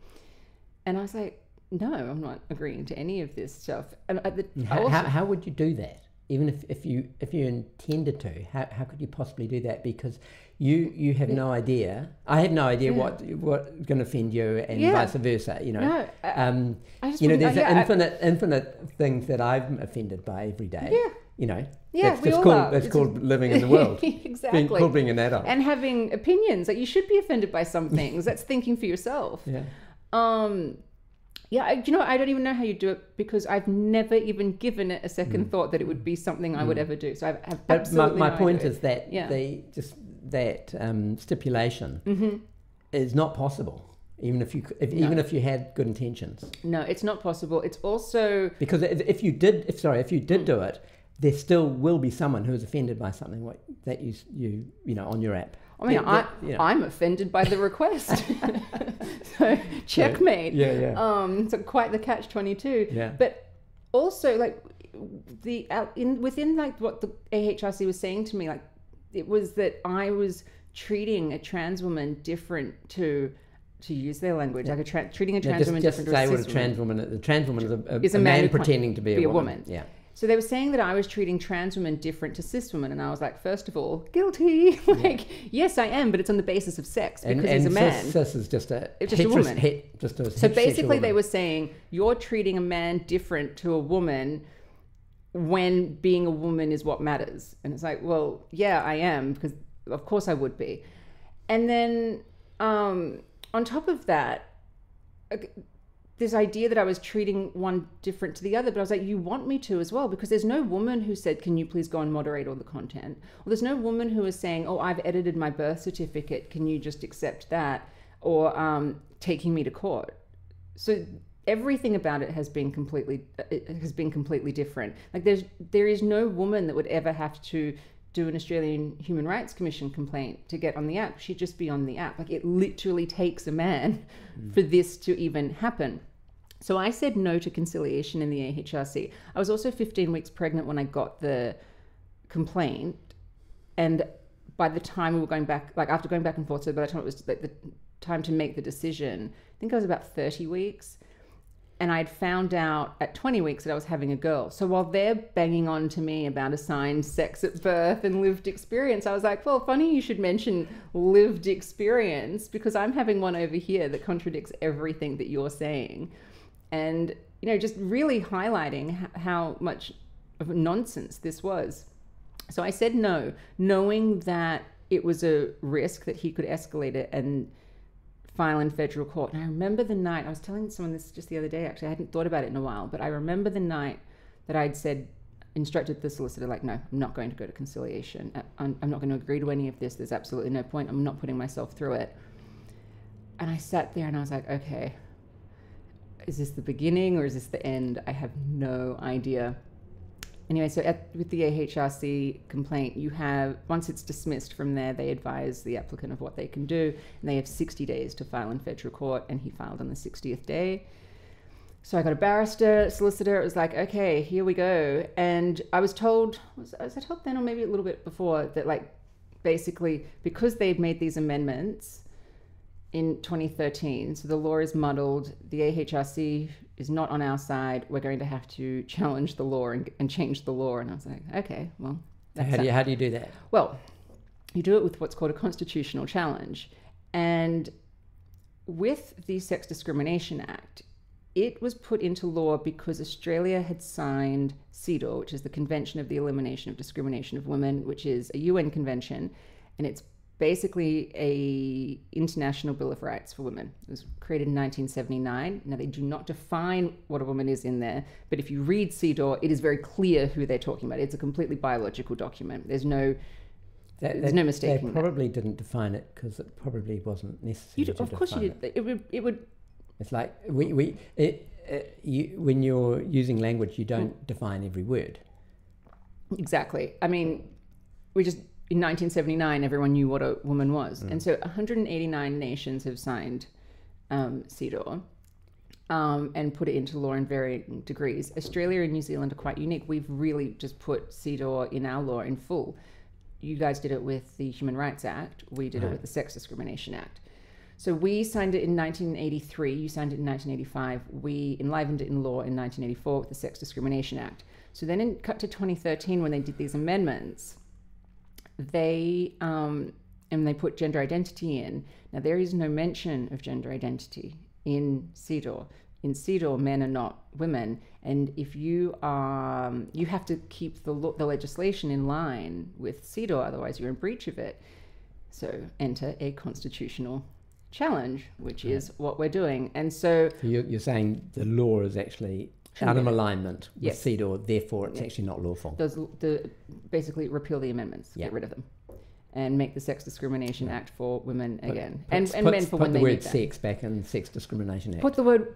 And I was like, no, I'm not agreeing to any of this stuff. And how would you do that? Even if you intended to, how could you possibly do that? Because you have no idea. I have no idea what's going to offend you, and vice versa. You know, there's infinite things that I'm offended by every day. Yeah. You know, that's called living in the world. Exactly. Called being an adult and having opinions. Like, you should be offended by some things. That's thinking for yourself. Yeah. Yeah, I don't even know how you do it, because I've never even given it a second thought that it would be something I would ever do. So I have absolutely my point is that that stipulation is not possible, even if you had good intentions. No, it's not possible. It's also because if you did do it, there still will be someone who is offended by something that you on your app. I mean, I'm offended by the request. So checkmate. Yeah. So quite the catch-22. Yeah. But also, like, within like what the AHRC was saying to me, like, it was that I was treating a trans woman different to use their language, like treating a trans woman different to a cis woman. Just say what a trans woman is a man pretending to be a woman. Yeah. So they were saying that I was treating trans women different to cis women, and I was like, first of all, guilty. Yes, I am, but it's on the basis of sex, because he's a man. Cis is just a woman. So basically, woman. They were saying you're treating a man different to a woman when being a woman is what matters. And it's like, well, yeah, I am, because of course I would be. And then on top of that, this idea that I was treating one different to the other, but I was like, you want me to as well, because there's no woman who said, can you please go and moderate all the content? Or there's no woman who is saying, oh, I've edited my birth certificate, can you just accept that? Or taking me to court. So everything about it has been completely different. Like, there is no woman that would ever have to do an Australian Human Rights Commission complaint to get on the app. She'd just be on the app. Like, it literally takes a man for this to even happen. So I said no to conciliation in the AHRC. I was also 15 weeks pregnant when I got the complaint. And by the time we were going back, like after going back and forth, so by the time it was like the time to make the decision, I think I was about 30 weeks. And I'd found out at 20 weeks that I was having a girl. So while they're banging on to me about assigned sex at birth and lived experience, I was like, well, funny you should mention lived experience, because I'm having one over here that contradicts everything that you're saying. And, just really highlighting how much of nonsense this was. So I said no, knowing that it was a risk that he could escalate it and file in federal court. And I remember the night, I was telling someone this just the other day, actually, I hadn't thought about it in a while, but I remember the night that I'd instructed the solicitor, like, no, I'm not going to go to conciliation. I'm not going to agree to any of this. There's absolutely no point. I'm not putting myself through it. And I sat there and I was like, okay, is this the beginning or is this the end? I have no idea. Anyway, so with the AHRC complaint, you have, once it's dismissed from there, they advise the applicant of what they can do, and they have 60 days to file in federal court, and he filed on the 60th day. So I got a barrister, solicitor. It was like, okay, here we go. And I was told, was I told then, or maybe a little bit before, that like basically because they'd made these amendments in 2013, so the law is muddled, the AHRC is not on our side, we're going to have to challenge the law and change the law. And I was like, okay, well, how do you do that? Well, you do it with what's called a constitutional challenge. And with the Sex Discrimination Act, it was put into law because Australia had signed CEDAW, which is the Convention of the Elimination of Discrimination of Women, which is a UN convention, and it's basically a international Bill of Rights for women. It was created in 1979. Now, they do not define what a woman is in there, but if you read CEDAW, it is very clear who they're talking about. It's a completely biological document. There's no There's no mistake. They probably didn't define it because it probably wasn't necessary. Of course you did. It would. It's like when you're using language, you don't define every word. Exactly. I mean, in 1979, everyone knew what a woman was, and so 189 nations have signed CEDAW. And put it into law in varying degrees. Australia and New Zealand are quite unique. We've really just put CEDAW in our law in full. You guys did it with the Human Rights Act. We did it with the Sex Discrimination Act. So we signed it in 1983. You signed it in 1985. We enlivened it in law in 1984 with the Sex Discrimination Act. So then cut to 2013 when they did these amendments, they put gender identity in. Now, there is no mention of gender identity in CEDAW. In CEDAW, men are not women, and if you have to keep the legislation in line with CEDAW, otherwise you're in breach of it. So enter a constitutional challenge, which is what we're doing. And so you're saying the law is actually out of alignment with CEDAW, therefore it's actually not lawful. Basically repeal the amendments, get rid of them, and make the Sex Discrimination Act for women again, and men for when they need that. Put the word sex back in the Sex Discrimination Act. Put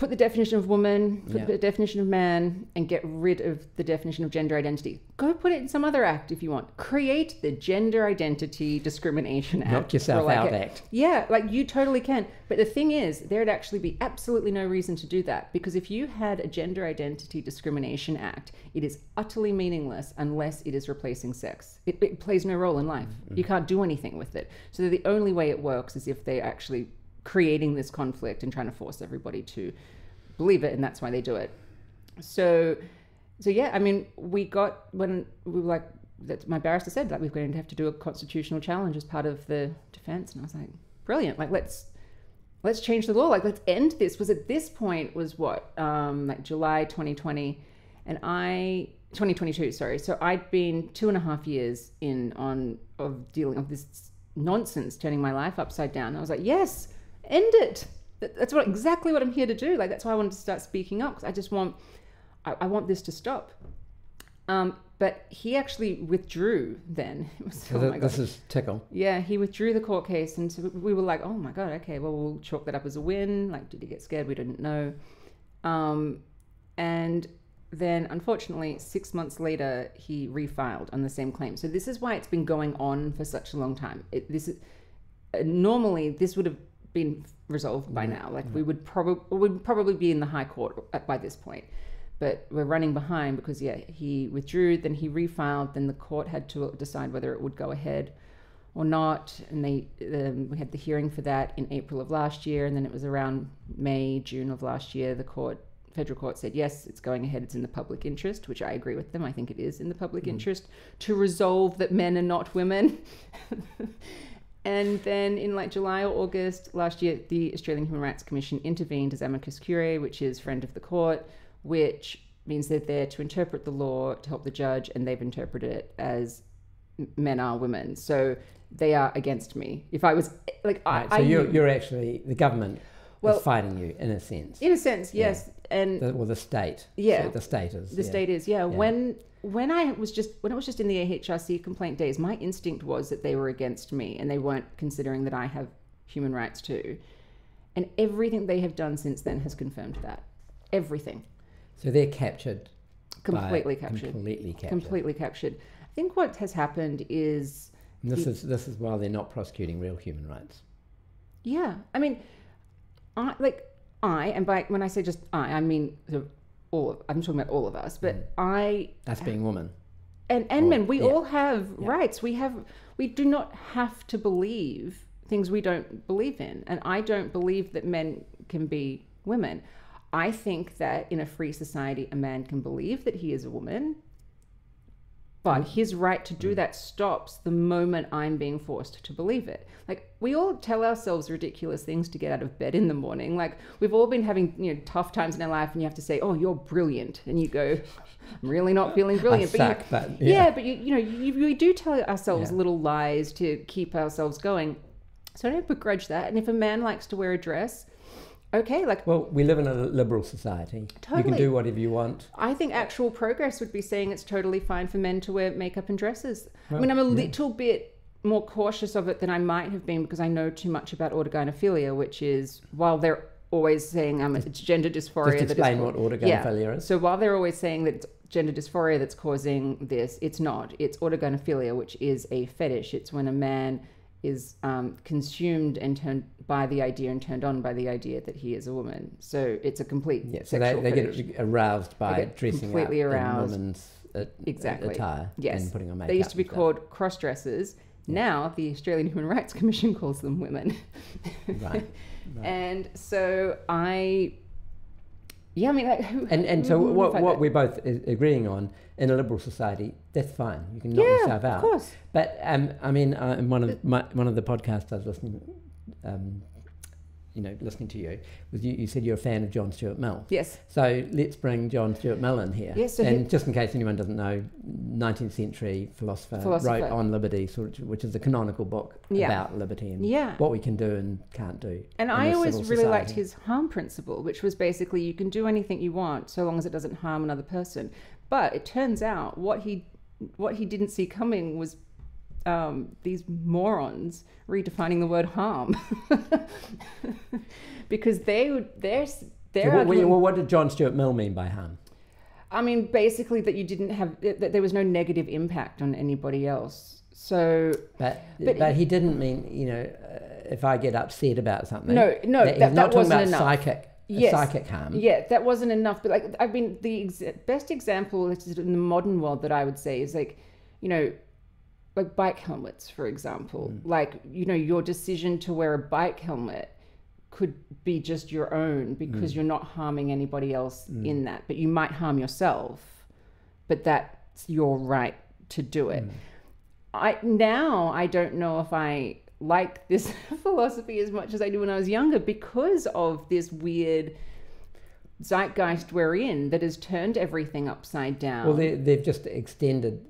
the definition of woman, put the definition of man, and get rid of the definition of gender identity. Go put it in some other act if you want. Create the Gender Identity Discrimination Act. Knock yourself out act. Yeah, like you totally can. But the thing is, there'd actually be absolutely no reason to do that, because if you had a Gender Identity Discrimination Act, it is utterly meaningless unless it is replacing sex. It plays no role in life. You can't do anything with it. So the only way it works is if they're actually creating this conflict and trying to force everybody to believe it, and that's why they do it. So yeah, I mean, when we were like, that my barrister said that we're going to have to do a constitutional challenge as part of the defense, and I was like, brilliant, like let's change the law, like let's end this. Was at this point was what, like July 2020, and 2022, sorry. So I'd been 2.5 years of dealing with this nonsense, turning my life upside down. I was like, yes, end it. That's exactly what I'm here to do. Like, that's why I wanted to start speaking up, because I want this to stop. But he actually withdrew then. This is Tickle. Yeah, he withdrew the court case, and so we were like, oh my God, okay, well, we'll chalk that up as a win. Like, did he get scared? We didn't know. And then, unfortunately, 6 months later, he refiled on the same claim. So this is why it's been going on for such a long time. Normally, this would have been resolved by now. Like, we would probably be in the High Court by this point. But we're running behind because, he withdrew, then he refiled, then the court had to decide whether it would go ahead or not. And we had the hearing for that in April of last year, and then it was around May, June of last year, the federal court said, yes, it's going ahead, it's in the public interest, which I agree with them. I think it is in the public interest to resolve that men are not women. And then in like July or August last year, the Australian Human Rights Commission intervened as amicus curiae, which is friend of the court, which means they're there to interpret the law to help the judge, and they've interpreted it as men are women. So they are against me. If I was like, so you're actually, the government is fighting you in a sense. In a sense, yes. And the state. Yeah. So the state is. The state is, yeah. When it was just in the AHRC complaint days, my instinct was that they were against me and they weren't considering that I have human rights too. And everything they have done since then has confirmed that. Everything. So they're captured. Completely captured. I think what has happened is... And this is why they're not prosecuting real human rights. Yeah. I mean, when I say just I mean sort of I'm talking about all of us, but Us being women. And men, we all have rights. We do not have to believe things we don't believe in. And I don't believe that men can be women. I think that in a free society, a man can believe that he is a woman, but his right to do that stops the moment I'm being forced to believe it. Like, we all tell ourselves ridiculous things to get out of bed in the morning. Like, we've all been having tough times in our life, and you have to say, "Oh, you're brilliant," and you go, "I'm really not feeling brilliant." But we do tell ourselves little lies to keep ourselves going. So I don't begrudge that. And if a man likes to wear a dress, okay, well, we live in a liberal society. Totally. You can do whatever you want. I think actual progress would be saying it's totally fine for men to wear makeup and dresses. Well, I mean, I'm a little bit more cautious of it than I might have been because I know too much about autogynephilia, which is, while they're always saying it's gender dysphoria. Just explain what autogynephilia is. So while they're always saying that it's gender dysphoria that's causing this, it's not. It's autogynephilia, which is a fetish. It's when a man is consumed and turned by the idea and turned on by the idea that he is a woman. So it's a complete sexual they fetish. get aroused by dressing completely up aroused. in women's attire and putting on makeup. They used to be called cross-dressers. Now the Australian Human Rights Commission calls them women. Right. And so I mean, like, so what we're both agreeing on in a liberal society, that's fine. You can knock yourself out. Of course. But I mean, in one of the podcasts I was listening, listening to you, you said you're a fan of John Stuart Mill. Yes. So let's bring John Stuart Mill in here. Yes. So just in case anyone doesn't know, 19th century philosopher wrote On Liberty, which is a canonical book about liberty and what we can do and can't do. And I always really liked his harm principle, which was basically you can do anything you want so long as it doesn't harm another person. But it turns out what he didn't see coming was these morons redefining the word harm. Because what did John Stuart Mill mean by harm? I mean, basically that you didn't have, that there was no negative impact on anybody else. So, but he didn't mean, if I get upset about something. No, that wasn't enough. Psychic harm. Yeah, that wasn't enough. But the best example in the modern world that I would say is like bike helmets, for example. Your decision to wear a bike helmet could be just your own because you're not harming anybody else in that, but you might harm yourself, but that's your right to do it. I don't know if I like this philosophy as much as I do when I was younger because of this weird zeitgeist we're in that has turned everything upside down. Well, they've just extended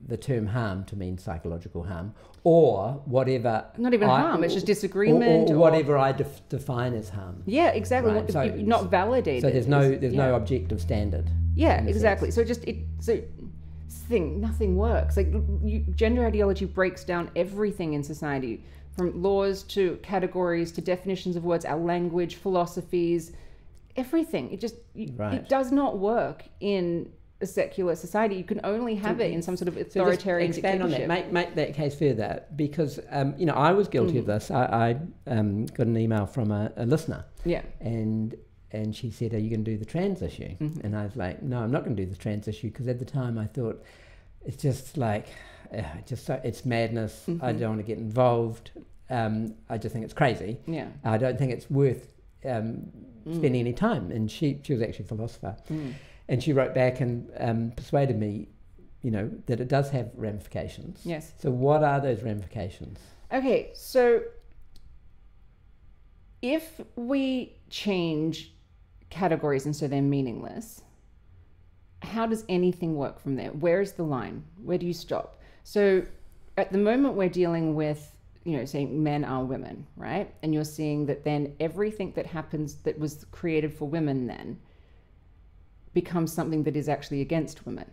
the term harm to mean psychological harm or whatever. Not even harm, it's just disagreement. Or whatever I define as harm. Yeah, exactly. Right? So, not validated. So there's no objective standard. Yeah, exactly. Sense. So nothing works. Gender ideology breaks down everything in society, from laws to categories to definitions of words, our language, philosophies, everything. It does not work in a secular society. You can only have it in some sort of authoritarian dictatorship. On that, make that case further, because I was guilty of this. I got an email from a listener, and she said, "Are you going to do the trans issue?" And I was like, "No, I'm not going to do the trans issue," because at the time I thought it's just like it's madness. I don't want to get involved. I just think it's crazy. Yeah, I don't think it's worth spending any time. And she was actually a philosopher. And she wrote back and persuaded me, that it does have ramifications. Yes. So what are those ramifications? Okay, so if we change categories and so they're meaningless, how does anything work from there? Where is the line? Where do you stop? So at the moment we're dealing with, saying men are women, right? And you're seeing that then everything that happens that was created for women then becomes something that is actually against women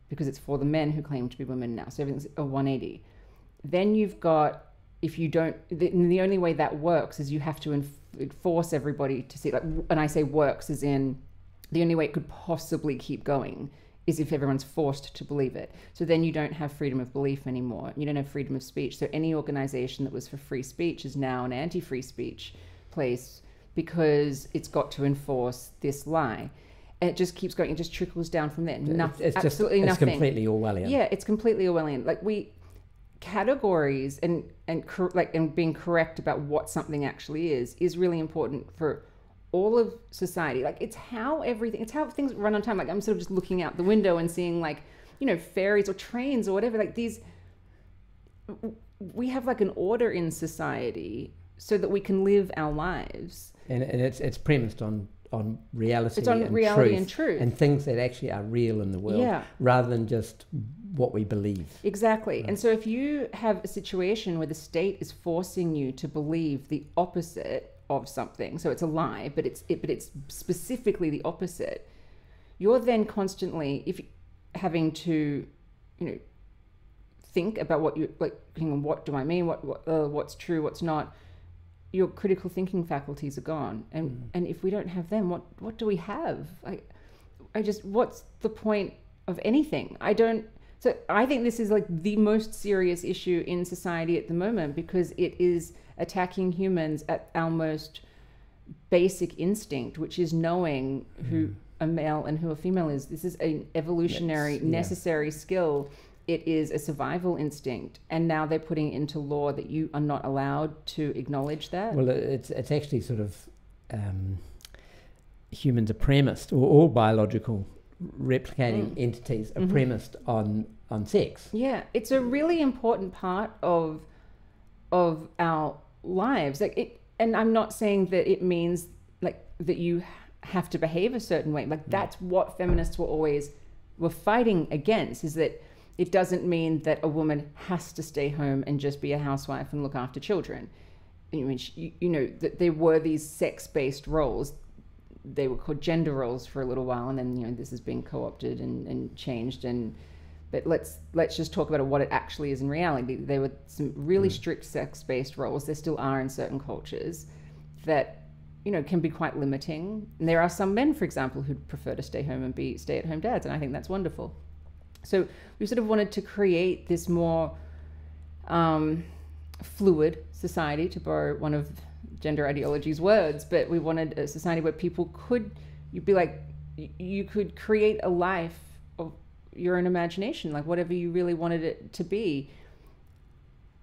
because it's for the men who claim to be women now. So everything's a 180. Then you've got, the only way that works is you have to force everybody to see, and I say works as in the only way it could possibly keep going is if everyone's forced to believe it. So then you don't have freedom of belief anymore. You don't have freedom of speech. So any organization that was for free speech is now an anti-free speech place because it's got to enforce this lie. And it just keeps going. It just trickles down from there. Nothing. Absolutely nothing. It's completely Orwellian. Yeah, it's completely Orwellian. Categories and being correct about what something actually is really important for all of society. It's how things run on time. I'm sort of just looking out the window and seeing ferries or trains or whatever. We have an order in society so that we can live our lives. And it's premised on reality. It's on reality and truth. And things that actually are real in the world rather than just what we believe. Exactly. Right. And so if you have a situation where the state is forcing you to believe the opposite of something, so it's a lie, but it's specifically the opposite, you're then constantly having to think about what you like, what do I mean, what's true, what's not, your critical thinking faculties are gone. And if we don't have them, what do we have? What's the point of anything? So I think this is like the most serious issue in society at the moment, because it is attacking humans at our most basic instinct, which is knowing who a male and who a female is. This is an evolutionary, necessary skill. It is a survival instinct. And now they're putting into law that you are not allowed to acknowledge that. Well, it's actually sort of humans are premised, or all biological replicating entities are premised on sex. Yeah, it's a really important part of our lives. And I'm not saying that it means like that you have to behave a certain way. Like that's what feminists were fighting against, is that it doesn't mean that a woman has to stay home and just be a housewife and look after children. I mean, that there were these sex-based roles. They were called gender roles for a little while, and then this has been co-opted and changed. But let's just talk about what it actually is in reality. There were some really strict sex-based roles. There still are in certain cultures that can be quite limiting. And there are some men, for example, who'd prefer to stay home and be stay-at-home dads, and I think that's wonderful. So we sort of wanted to create this more fluid society, to borrow one of gender ideology's words, but we wanted a society where people you could create a life of your own imagination, like whatever you really wanted it to be.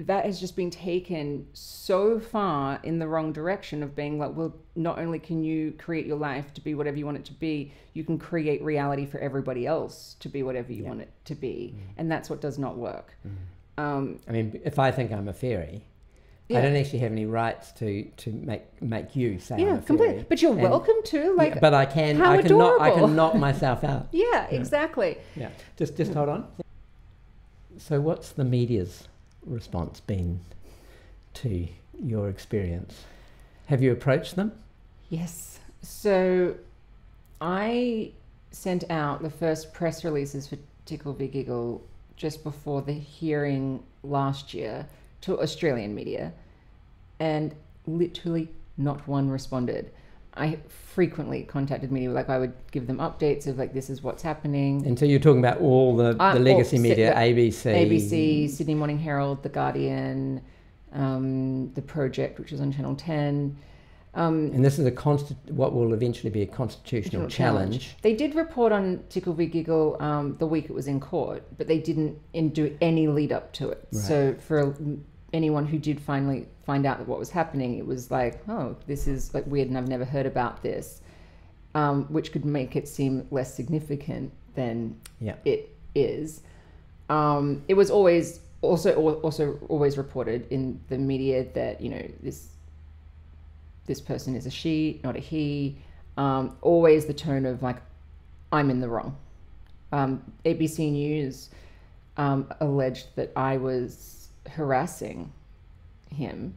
That has just been taken so far in the wrong direction of being like, well, not only can you create your life to be whatever you want it to be, you can create reality for everybody else to be whatever you want it to be. And that's what does not work. I mean, if I think I'm a fairy, I don't actually have any rights to make you say I'm a fairy. Completely. But you're welcome to. Like, but I can knock myself out. Yeah, exactly. Yeah. Just hold on. So what's the media's response been to your experience? Have you approached them? Yes. So I sent out the first press releases for Tickle v Giggle just before the hearing last year to Australian media, and literally not one responded. I frequently contacted media, like I would give them updates of like, this is what's happening. And so you're talking about all the legacy media, ABC, Sydney Morning Herald, The Guardian, The Project, which was on Channel 10. And this is what will eventually be a constitutional challenge. They did report on Tickle v Giggle the week it was in court, but they didn't do any lead up to it. Right. So for anyone who did finally find out that what was happening, it was like, oh, this is like weird and I've never heard about this, which could make it seem less significant than it is. It was always reported in the media that, this person is a she, not a he. Always the tone of like, I'm in the wrong. ABC News alleged that I was harassing him.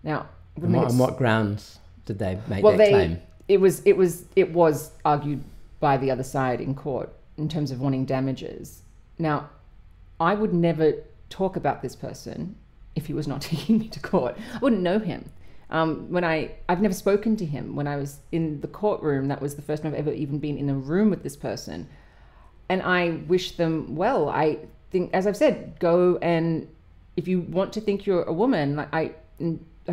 Now, on what grounds did they make that claim? It was argued by the other side in court in terms of wanting damages. Now, I would never talk about this person if he was not taking me to court. I wouldn't know him. I've never spoken to him. When I was in the courtroom, that was the first time I've ever even been in a room with this person. And I wish them well. I think, as I've said, go and if you want to think you're a woman, like I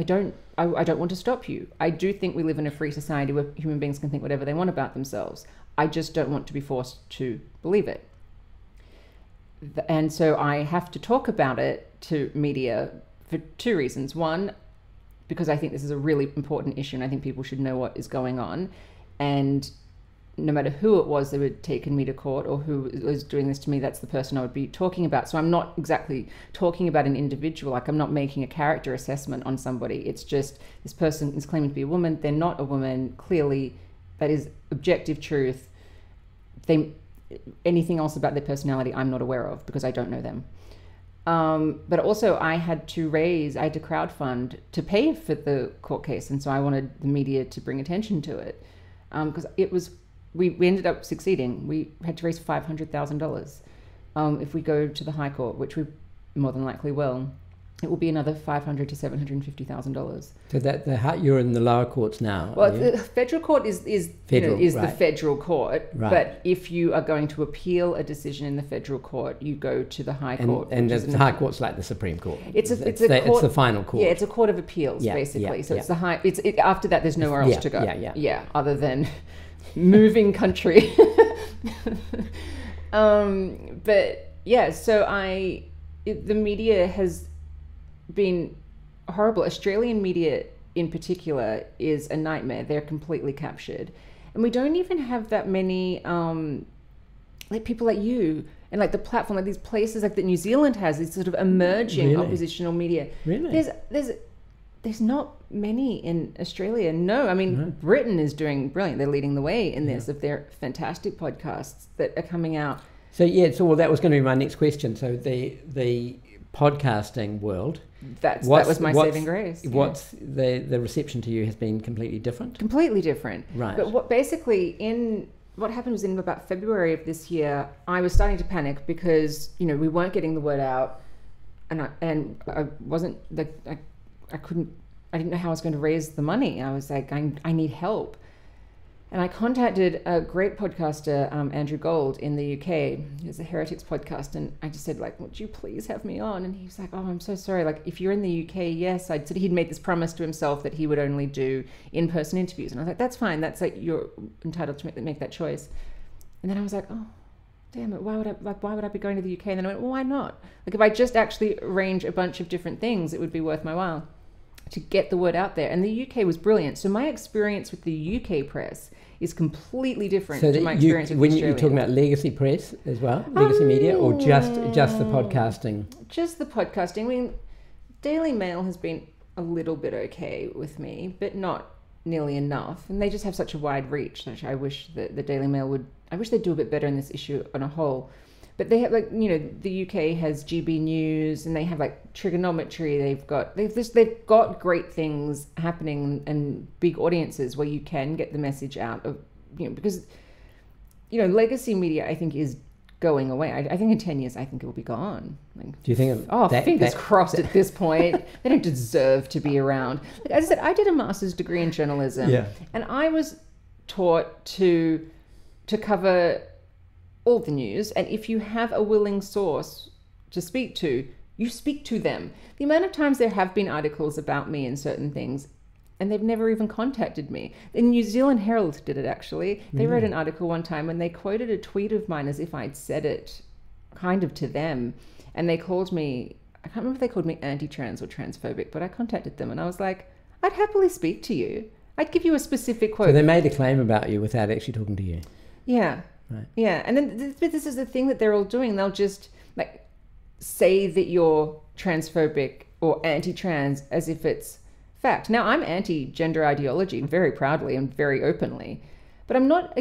don't want to stop you. I do think we live in a free society where human beings can think whatever they want about themselves. I just don't want to be forced to believe it. And so I have to talk about it to media for two reasons. One, because I think this is a really important issue and I think people should know what is going on. And no matter who it was that had taken me to court or who was doing this to me, that's the person I would be talking about. So I'm not exactly talking about an individual. Like I'm not making a character assessment on somebody. It's just this person is claiming to be a woman. They're not a woman. Clearly, that is objective truth. Anything else about their personality, I'm not aware of because I don't know them. But also I had to crowdfund to pay for the court case. And so I wanted the media to bring attention to it. Because we ended up succeeding. We had to raise $500,000 if we go to the High Court, which we more than likely will, it will be another $500,000 to $750,000. So you're in the lower courts now. Well, the federal court is federal, the federal court. Right. But if you are going to appeal a decision in the federal court, you go to the High Court. And the High Court's like the Supreme Court. It's the final court. Yeah, it's a court of appeals basically. So it's the high. After that, there's nowhere else to go. Yeah, other than moving country. But yeah, so the media has been horrible. Australian media in particular is a nightmare. They're completely captured, and we don't even have that many like people like you and like the platform, like these places like that New Zealand has, these sort of emerging oppositional media. Really? There's not many in Australia. No, I mean Britain is doing brilliant. They're leading the way in this of their fantastic podcasts that are coming out. So that was going to be my next question. So the podcasting world, that was my saving grace. What's the reception to you has been completely different? Completely different. Right. But what happened was in about February of this year, I was starting to panic because we weren't getting the word out, and I wasn't I didn't know how I was going to raise the money. I was like, I need help. And I contacted a great podcaster, Andrew Gold in the UK. He's a Heretics podcast. And I just said, like, would you please have me on? And he was like, oh, I'm so sorry. Like, if you're in the UK, yes. He'd made this promise to himself that he would only do in-person interviews. And I was like, that's fine. That's like, you're entitled to make that choice. And then I was like, oh, damn it. Why would I be going to the UK? And then I went, well, why not? Like, if I just actually arrange a bunch of different things, it would be worth my while to get the word out there. And the UK was brilliant. So my experience with the UK press is completely different to my experience with Australia. You're talking about legacy press as well, legacy media, or just the podcasting? Just the podcasting. I mean, Daily Mail has been a little bit okay with me, but not nearly enough. And they just have such a wide reach, which I wish that the Daily Mail I wish they'd do a bit better in this issue on a whole. But they have the UK has GB News, and they have like trigonometry. They've got great things happening and big audiences where you can get the message out of because legacy media I think is going away. I think in 10 years I think it will be gone. Like, do you think? Fingers crossed at this point. They don't deserve to be around. Like I said, I did a master's degree in journalism, and I was taught to cover all the news, and if you have a willing source to speak to, you speak to them. The amount of times there have been articles about me and certain things, and they've never even contacted me. The New Zealand Herald did it, actually. They wrote an article one time and they quoted a tweet of mine as if I'd said it kind of to them, and they called me, I can't remember if they called me anti-trans or transphobic, but I contacted them and I was like, I'd happily speak to you. I'd give you a specific quote. So they made a claim about you without actually talking to you? Yeah. Right. Yeah, and then this is the thing that they're all doing. They'll just like say that you're transphobic or anti-trans as if it's fact. Now, I'm anti-gender ideology very proudly and very openly, but I'm not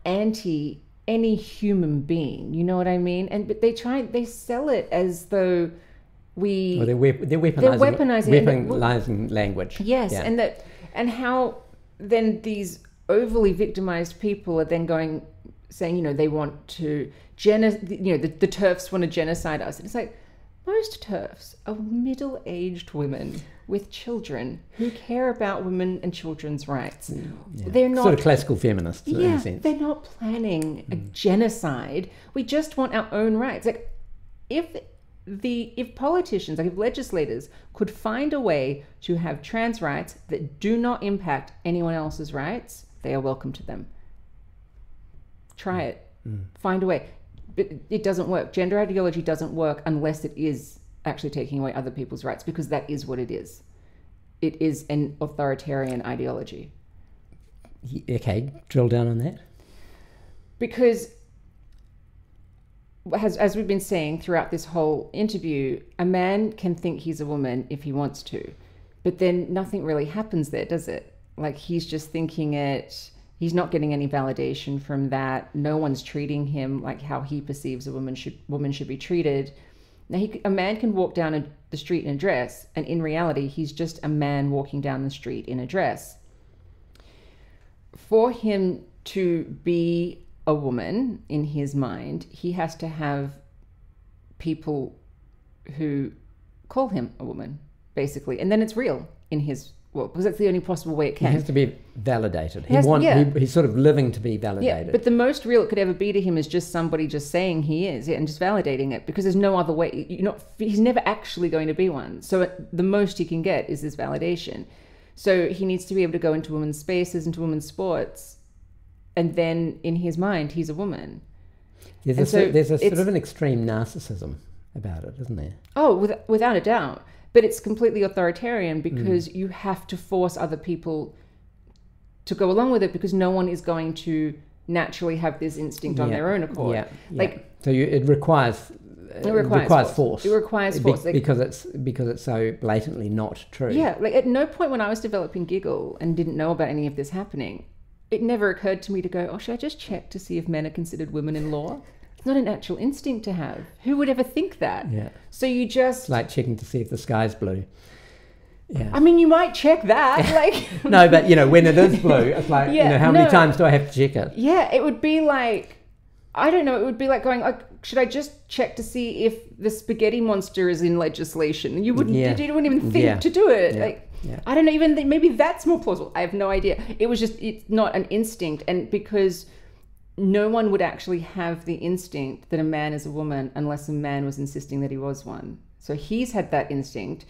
anti any human being. You know what I mean? But they sell it as though they're weaponizing language. Yes, yeah. and how then these overly victimized people are then saying, they want to the TERFs want to genocide us. And it's like, most TERFs are middle-aged women with children who care about women and children's rights. Yeah. They're not sort of classical feminists in a sense. They're not planning a genocide. We just want our own rights. Like if politicians, like if legislators could find a way to have trans rights that do not impact anyone else's rights, they are welcome to them. Try it. Find a way. But it doesn't work. Gender ideology doesn't work unless it is actually taking away other people's rights, because that is what it is. It is an authoritarian ideology. Okay, drill down on that. Because as we've been saying throughout this whole interview, a man can think he's a woman if he wants to, but then nothing really happens there, does it? Like he's just thinking it. He's not getting any validation from that. No one's treating him like how he perceives a woman should be treated. Now, a man can walk down the street in a dress, and in reality, he's just a man walking down the street in a dress. For him to be a woman in his mind, he has to have people who call him a woman, basically. And then it's real in his world, because that's the only possible way it can. It has to be validated. He's sort of living to be validated. Yeah, but the most real it could ever be to him is just somebody just saying he is, and just validating it, because there's no other way. He's never actually going to be one. So the most he can get is this validation. So he needs to be able to go into women's spaces, into women's sports, and then in his mind, he's a woman. There's a sort of an extreme narcissism about it, isn't there? Oh, without a doubt. But it's completely authoritarian, because you have to force other people to go along with it, because no one is going to naturally have this instinct on their own accord. So it requires force. It requires force. Because it's so blatantly not true. Yeah, like at no point when I was developing Giggle and didn't know about any of this happening, it never occurred to me to go, oh, should I just check to see if men are considered women in law? It's not a natural instinct to have. Who would ever think that? Yeah. So you just... It's like checking to see if the sky's blue. Yeah. I mean, you might check that. Like no, but, when it is blue, it's like, how many times do I have to check it? Yeah, it would be like... I don't know. It would be like going, should I just check to see if the spaghetti monster is in legislation? You wouldn't even think to do it. Yeah. I don't know. Even maybe that's more plausible. I have no idea. It's not an instinct. And because no one would actually have the instinct that a man is a woman unless a man was insisting that he was one. So he's had that instinct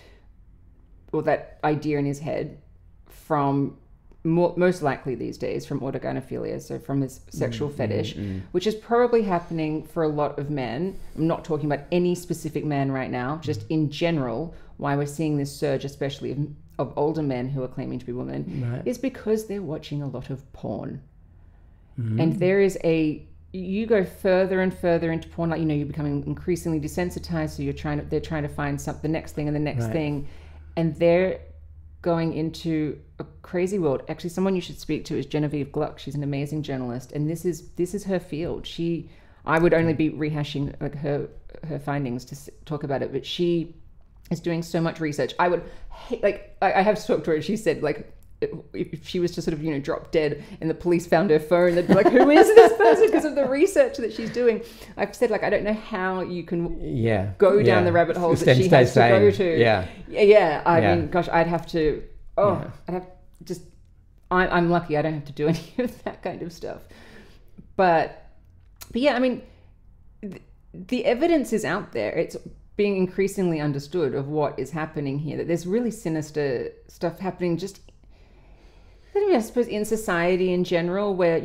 or that idea in his head from... most likely these days from autogynephilia, so from his sexual fetish, which is probably happening for a lot of men. I'm not talking about any specific man right now, just in general, why we're seeing this surge, especially of older men who are claiming to be women, is because they're watching a lot of porn. And there is you go further and further into porn, like, you're becoming increasingly desensitized, so they're trying to find the next thing and the next thing, and they're going into a crazy world. Actually, someone you should speak to is Genevieve Gluck. She's an amazing journalist, and this is her field. I would only be rehashing like her findings to talk about it, but she is doing so much research. I would I have talked to her, and she said, like, if she was to sort of drop dead and the police found her phone, they'd be like, who is this person, because of the research that she's doing. I've said, like, I don't know how you can go down the rabbit holes that she has to go to. I mean, gosh, I'd have to I'm lucky I don't have to do any of that kind of stuff, but yeah, I mean, the evidence is out there. It's being increasingly understood of what is happening here, that there's really sinister stuff happening just, I suppose, in society in general, where,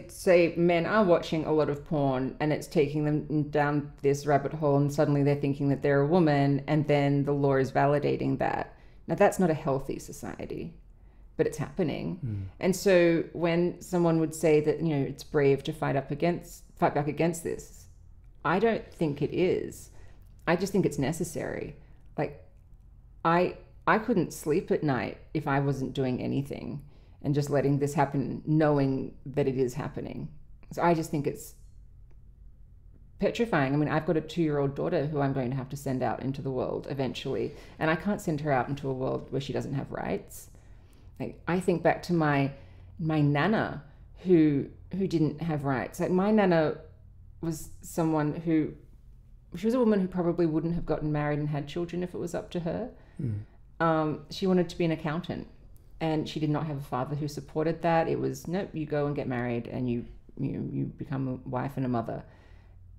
say men are watching a lot of porn and it's taking them down this rabbit hole, and suddenly they're thinking that they're a woman, and then the law is validating that. Now, that's not a healthy society, but it's happening. And so when someone would say that, it's brave to fight back against this, I don't think it is. I just think it's necessary. Like, I couldn't sleep at night if I wasn't doing anything and just letting this happen, knowing that it is happening. So I just think it's petrifying. I mean, I've got a 2-year-old daughter who I'm going to have to send out into the world eventually, and I can't send her out into a world where she doesn't have rights. Like, I think back to my nana who didn't have rights. Like, my nana was someone she was a woman who probably wouldn't have gotten married and had children if it was up to her. She wanted to be an accountant, and she did not have a father who supported that. It was, nope, you go and get married and you become a wife and a mother.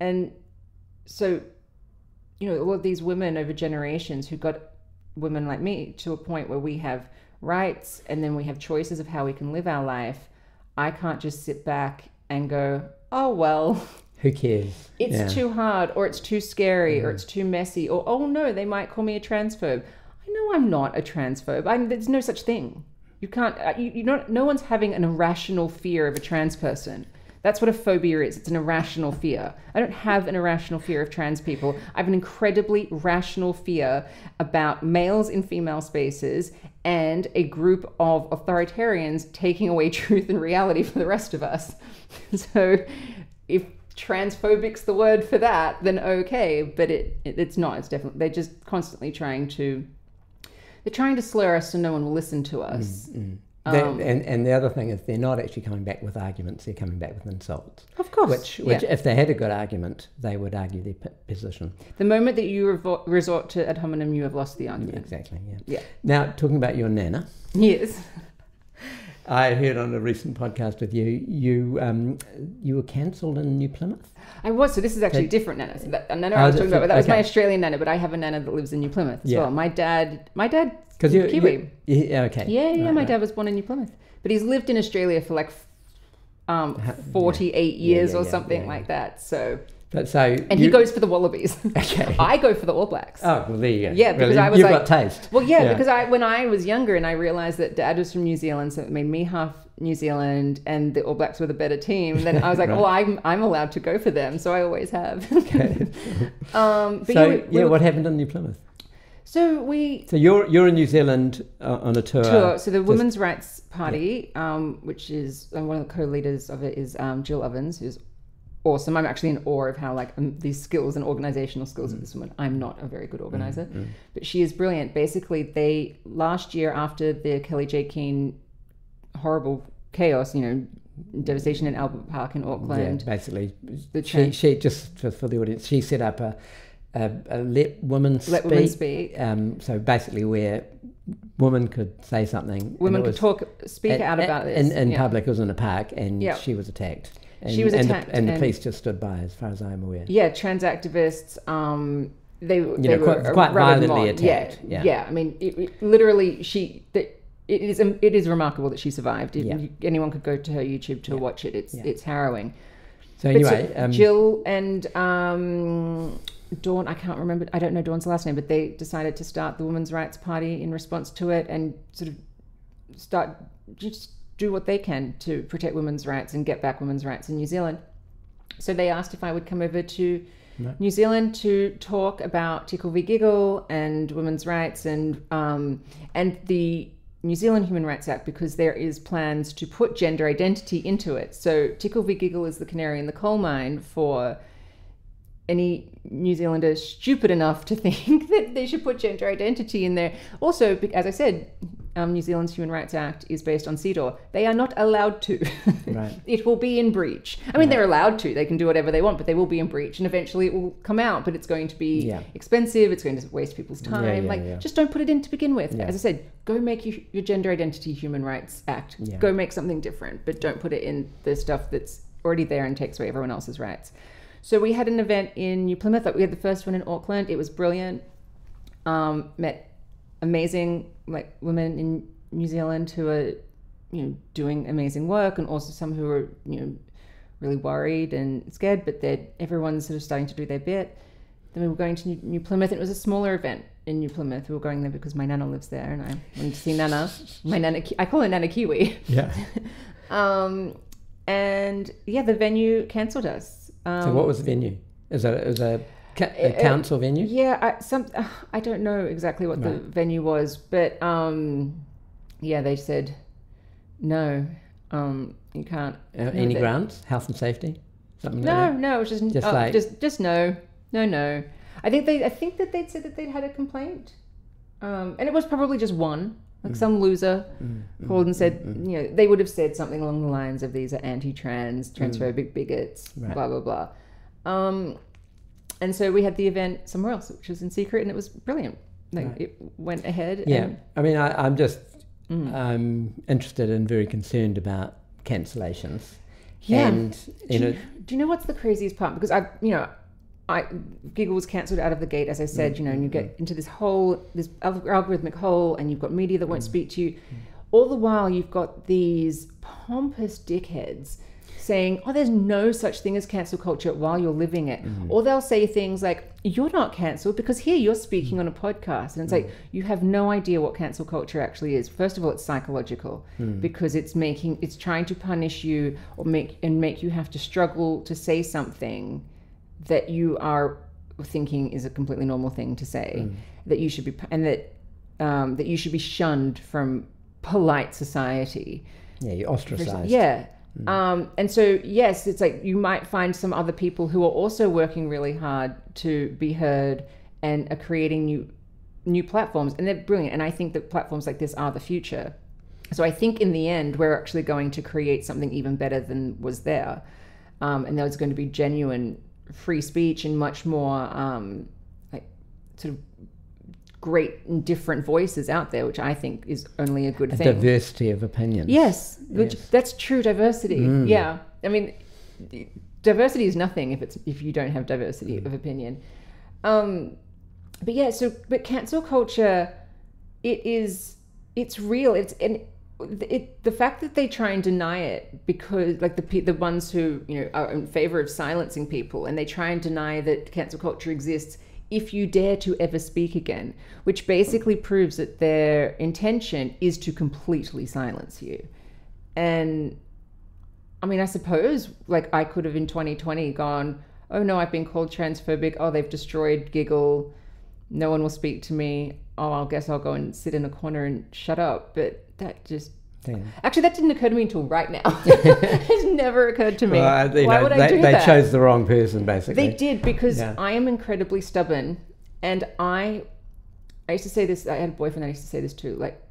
And so, all of these women over generations who got women like me to a point where we have rights and then we have choices of how we can live our life. I can't just sit back and go, oh, well, who cares? It's too hard, or it's too scary, or it's too messy, or, oh no, they might call me a transphobe. I know I'm not a transphobe. There's no such thing. You can't, no one's having an irrational fear of a trans person. That's what a phobia is. It's an irrational fear. I don't have an irrational fear of trans people. I have an incredibly rational fear about males in female spaces and a group of authoritarians taking away truth and reality for the rest of us. So if transphobic's the word for that, then okay, but it's not. It's definitely, they're just constantly trying to slur us so no one will listen to us. And the other thing is they're not actually coming back with arguments, they're coming back with insults. Of course. Which if they had a good argument, they would argue their position. The moment that you resort to ad hominem, you have lost the argument. Exactly, yeah. Now, talking about your nana. Yes. I heard on a recent podcast with you were cancelled in New Plymouth. I was, so this is actually a different nana. So that nana I was talking about, but that was my Australian nana, but I have a nana that lives in New Plymouth as well. My dad is Kiwi. My dad was born in New Plymouth, but he's lived in Australia for like 48 years or something like that. So... he goes for the Wallabies. Okay. I go for the All Blacks. Oh, well, there you go. Yeah, because I was You've got taste. Well, because when I was younger and I realised that Dad was from New Zealand, so it made me half New Zealand, and the All Blacks were the better team. Then I was like, right. I'm allowed to go for them, so I always have. Okay. What happened in New Plymouth? So you're in New Zealand on a tour. So the Women's Rights Party, which is one of the co-leaders of it is Jill Ovens, who's awesome. I'm actually in awe of how these skills and organizational skills of this woman. I'm not a very good organizer, but she is brilliant. Basically, last year after the Kelly J. Keane horrible chaos, devastation in Albert Park in Auckland. Yeah, basically, she just for the audience, she set up a Let Women Speak. So basically, where women could say something, women could speak out about this in public. It was in a park, and she was attacked. She was attacked, and the police just stood by, as far as I'm aware. Yeah, trans activists. They were quite violently attacked. Yeah. I mean, literally, it is remarkable that she survived. Anyone could go to her YouTube to watch it. It's harrowing. So anyway, Jill and Dawn, I can't remember. I don't know Dawn's last name, but they decided to start the Women's Rights Party in response to it, and sort of start just do what they can to protect women's rights and get back women's rights in New Zealand. So they asked if I would come over to New Zealand to talk about Tickle v Giggle and women's rights and the New Zealand Human Rights Act, because there is plans to put gender identity into it. So Tickle v Giggle is the canary in the coal mine for any New Zealander stupid enough to think that they should put gender identity in there. Also, as I said, New Zealand's Human Rights Act is based on CEDAW. They are not allowed to. Right. It will be in breach. I mean, they're allowed to. They can do whatever they want, but they will be in breach, and eventually it will come out, but it's going to be expensive. It's going to waste people's time. Just don't put it in to begin with. As I said, go make your Gender Identity Human Rights Act. Go make something different, but don't put it in the stuff that's already there and takes away everyone else's rights. So we had an event in New Plymouth. We had the first one in Auckland. It was brilliant. Met amazing women in New Zealand who are doing amazing work, and also some who are really worried and scared, but everyone's sort of starting to do their bit. Then we were going to New Plymouth, and it was a smaller event in New Plymouth. We were going there because my nana lives there, and I wanted to see Nana. I call her Nana Kiwi. Yeah. And the venue cancelled us. So what was the venue? Is it a council venue? Yeah, I don't know exactly what the venue was, but they said no, you can't. Any grounds? Health and safety? Something like that? No, it was just no. I think that they'd said that they'd had a complaint, and it was probably just one. Some loser called and said, they would have said something along the lines of these are anti-trans, transphobic bigots, blah, blah, blah. And so we had the event somewhere else, which was in secret, and it was brilliant. It went ahead. Yeah. I mean, I'm just interested and very concerned about cancellations. Yeah. And, do you know what's the craziest part? Because Giggle was cancelled out of the gate, as I said, and you get into this algorithmic hole, and you've got media that won't speak to you. All the while, you've got these pompous dickheads saying, there's no such thing as cancel culture while you're living it. Or they'll say things like, you're not cancelled because here you're speaking on a podcast. And it's like, you have no idea what cancel culture actually is. First of all, it's psychological because it's trying to punish you or make you have to struggle to say something that you are thinking is a completely normal thing to say, that you should be, and that you should be shunned from polite society. Yeah, you're ostracized. Yeah. And so, yes, it's like you might find some other people who are also working really hard to be heard and are creating new platforms, and they're brilliant. And I think that platforms like this are the future. So I think in the end, we're actually going to create something even better than was there. And there's going to be genuine free speech and much more like sort of great and different voices out there, which I think is only a good thing. Diversity of opinions. Yes, that's true diversity. Yeah. I mean, diversity is nothing if you don't have diversity of opinion. But cancel culture, it's real. The fact that they try and deny it because like the ones who are in favor of silencing people, and they try and deny that cancel culture exists if you dare to ever speak again, which basically proves that their intention is to completely silence you. And I mean, I suppose like I could have in 2020 gone, oh no, I've been called transphobic. Oh, they've destroyed Giggle. No one will speak to me. Oh, I guess I'll go and sit in a corner and shut up. But that just... Actually, that didn't occur to me until right now. It's never occurred to me. Well, Why would I do that? They chose the wrong person, basically. They did, because I am incredibly stubborn. And I used to say this, I had a boyfriend that used to say this too, like,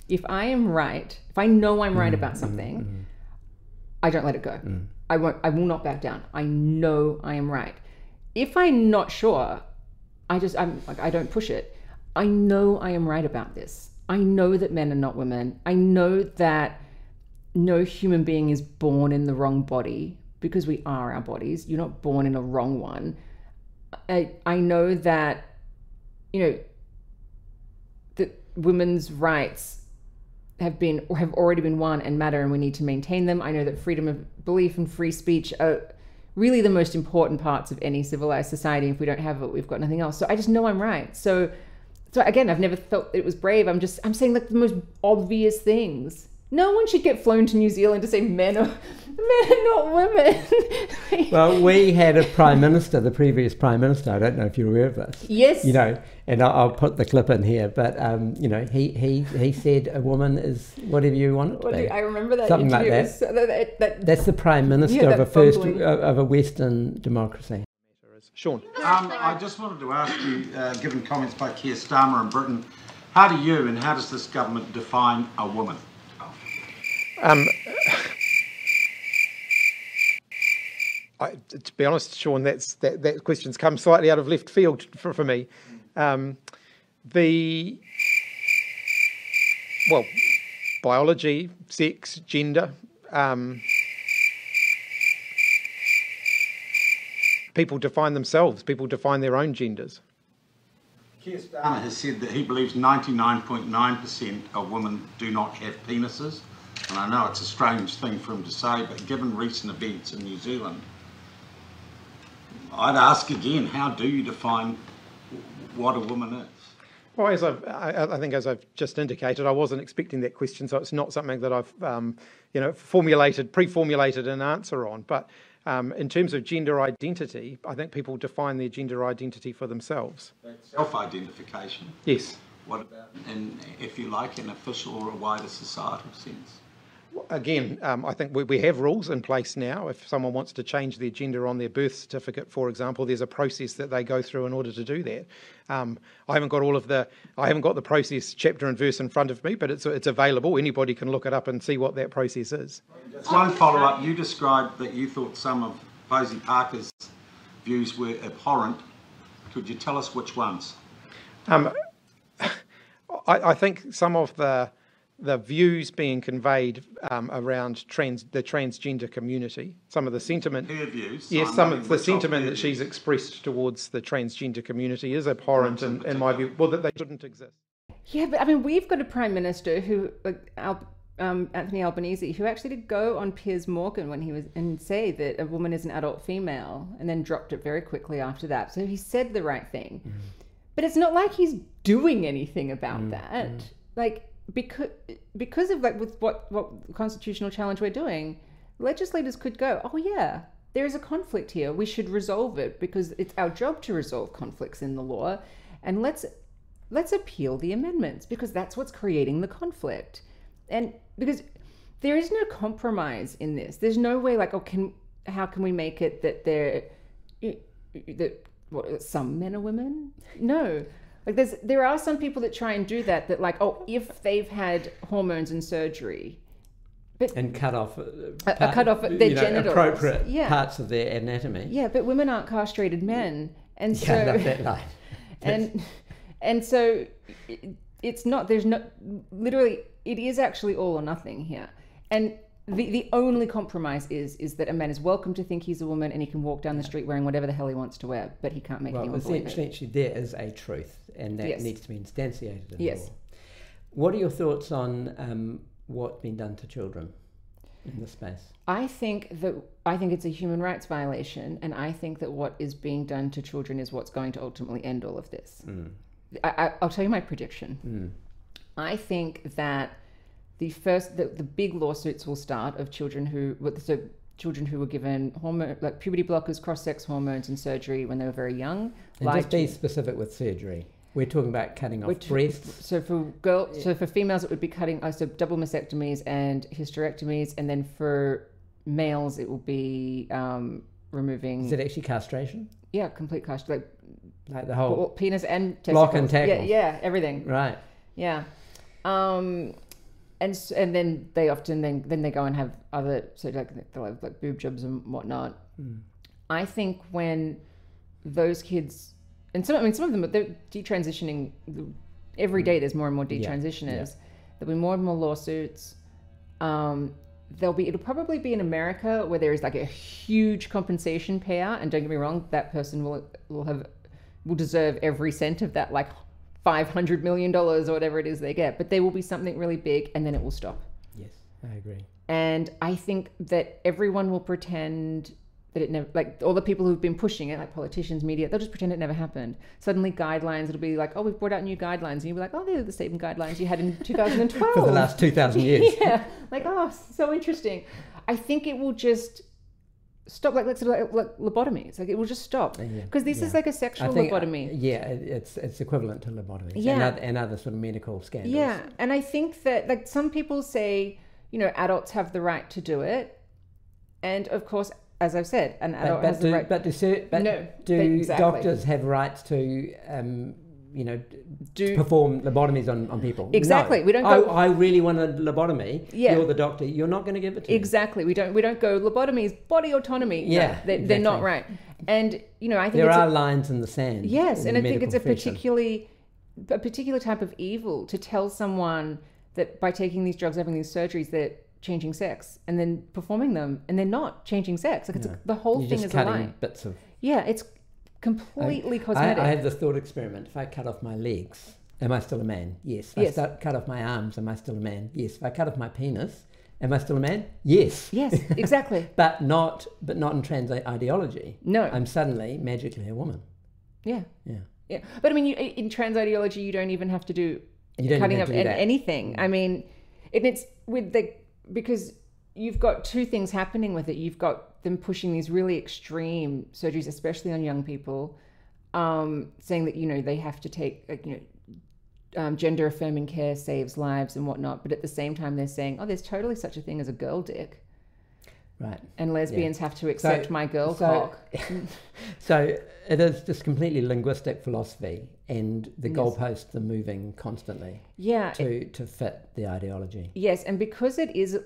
if I am right, if I know I'm right about something, I don't let it go. I will not back down. I know I am right. If I'm not sure, I don't push it. I know I am right about this. I know that men are not women. I know that no human being is born in the wrong body, because we are our bodies. You're not born in a wrong one. I know that, that women's rights have already been won and matter, and we need to maintain them. I know that freedom of belief and free speech are really the most important parts of any civilized society. If we don't have it, we've got nothing else. So I just know I'm right. So again, I've never felt it was brave. I'm saying like the most obvious things. No one should get flown to New Zealand to say men are not women. Well, we had a prime minister, the previous prime minister. I don't know if you're aware of this. Yes. And I'll put the clip in here. But he said a woman is whatever you want it to be. I remember that. Something like that. That's the prime minister of a Western democracy. Sean. I just wanted to ask you, given comments by Keir Starmer in Britain, how do you and how does this government define a woman? To be honest, Sean, that question's come slightly out of left field for me. Biology, sex, gender. People define themselves. People define their own genders. Keir Starmer has said that he believes 99.9% of women do not have penises. And I know it's a strange thing for him to say, but given recent events in New Zealand, I'd ask again, how do you define what a woman is? Well, I think as I've just indicated, I wasn't expecting that question, so it's not something that I've pre-formulated an answer on. But in terms of gender identity, I think people define their gender identity for themselves. Self-identification? Yes. What about, if you like, an official or a wider societal sense? Again, I think we have rules in place now. If someone wants to change their gender on their birth certificate, for example, there's a process that they go through in order to do that. I haven't got the process chapter and verse in front of me, but it's available. Anybody can look it up and see what that process is. Just one follow-up. You described that you thought some of Posey Parker's views were abhorrent. Could you tell us which ones? I think some of the views being conveyed around the transgender community, some of the sentiment, her views, yes, some of the sentiment that she's expressed towards the transgender community is abhorrent in my view. Well, that they shouldn't exist. Yeah, but I mean, we've got a prime minister who, Anthony Albanese, who actually did go on Piers Morgan when he was and say that a woman is an adult female, and then dropped it very quickly after that. So he said the right thing, but it's not like he's doing anything about that. Like, because of like with what constitutional challenge we're doing, legislators could go, oh yeah, there is a conflict here, we should resolve it, because it's our job to resolve conflicts in the law, and let's appeal the amendments, because that's what's creating the conflict. And because there is no compromise in this, there's no way like, how can we make it that some men are women? No. Like there are some people that try and do that like, oh, if they've had hormones and surgery, and cut off their genitals, appropriate parts of their anatomy. Yeah, but women aren't castrated men, and so I love that line. and so it's not. There's no literally. It is actually all or nothing here, and the only compromise is that a man is welcome to think he's a woman and he can walk down the street wearing whatever the hell he wants to wear, but he can't make anyone believe it. Essentially, there is a truth, and that needs to be instantiated in yes. law. What are your thoughts on what's been done to children in this space? I think it's a human rights violation, and I think that what is being done to children is what's going to ultimately end all of this. I'll tell you my prediction. I think that the big lawsuits will start of children who were given hormone, like puberty blockers, cross-sex hormones, and surgery when they were very young. And just be specific with surgery. We're talking about cutting off breasts. So for females, it would be cutting double mastectomies and hysterectomies, and then for males, it will be removing. Is it actually castration? Yeah, complete castration, like the whole penis and testicles. Block and tackle. Yeah, everything. Right. Yeah. And then they often then they go and have other they'll have like boob jobs and whatnot. I think when those kids. And some of them, they're detransitioning every day. There's more and more detransitioners. Yeah. There'll be more and more lawsuits. It'll probably be in America where there is like a huge compensation payout. And don't get me wrong, that person will deserve every cent of that, like $500 million or whatever it is they get. But there will be something really big, and then it will stop. Yes, I agree. And I think that everyone will pretend that it never, like all the people who've been pushing it, like politicians, media, they'll just pretend it never happened. Suddenly guidelines, it'll be like, oh, we've brought out new guidelines. And you'll be like, oh, they're the same guidelines you had in 2012. For the last 2,000 years. Yeah. Like, oh, so interesting. I think it will just stop, like lobotomies. Like it will just stop. Because this is like a sexual lobotomy. It's equivalent to lobotomies. Yeah. And other sort of medical scandals. Yeah. And I think that like some people say, adults have the right to do it. And of course, as I've said, an adult has the right. Do doctors have rights to, perform lobotomies on people? Exactly. No. We don't go. I really want a lobotomy. Yeah. You're the doctor. You're not going to give it to me. Exactly. We don't go lobotomies, body autonomy. Yeah. No, they're not right. And I think there are lines in the sand. Yes, and I think it's a particular type of evil to tell someone that by taking these drugs, having these surgeries, they're changing sex, and then performing them, and they're not changing sex. Like the whole thing is a lie. Bits of. Yeah, it's completely cosmetic. I have this thought experiment. If I cut off my legs, am I still a man? Yes. If I cut off my arms, am I still a man? Yes. If I cut off my penis, am I still a man? Yes. Yes, exactly. but not in trans ideology. No. I'm suddenly magically a woman. Yeah. Yeah. Yeah. But I mean, in trans ideology, you don't even have to do cutting off anything. I mean, and it's because you've got two things happening with it. You've got them pushing these really extreme surgeries, especially on young people, saying that, they have to take, gender affirming care saves lives and whatnot. But at the same time, they're saying, oh, there's totally such a thing as a girl dick. Right. And lesbians have to accept my girl cock. So it is just completely linguistic philosophy, and the goalposts are moving constantly. Yeah. To fit the ideology. Yes, and because it is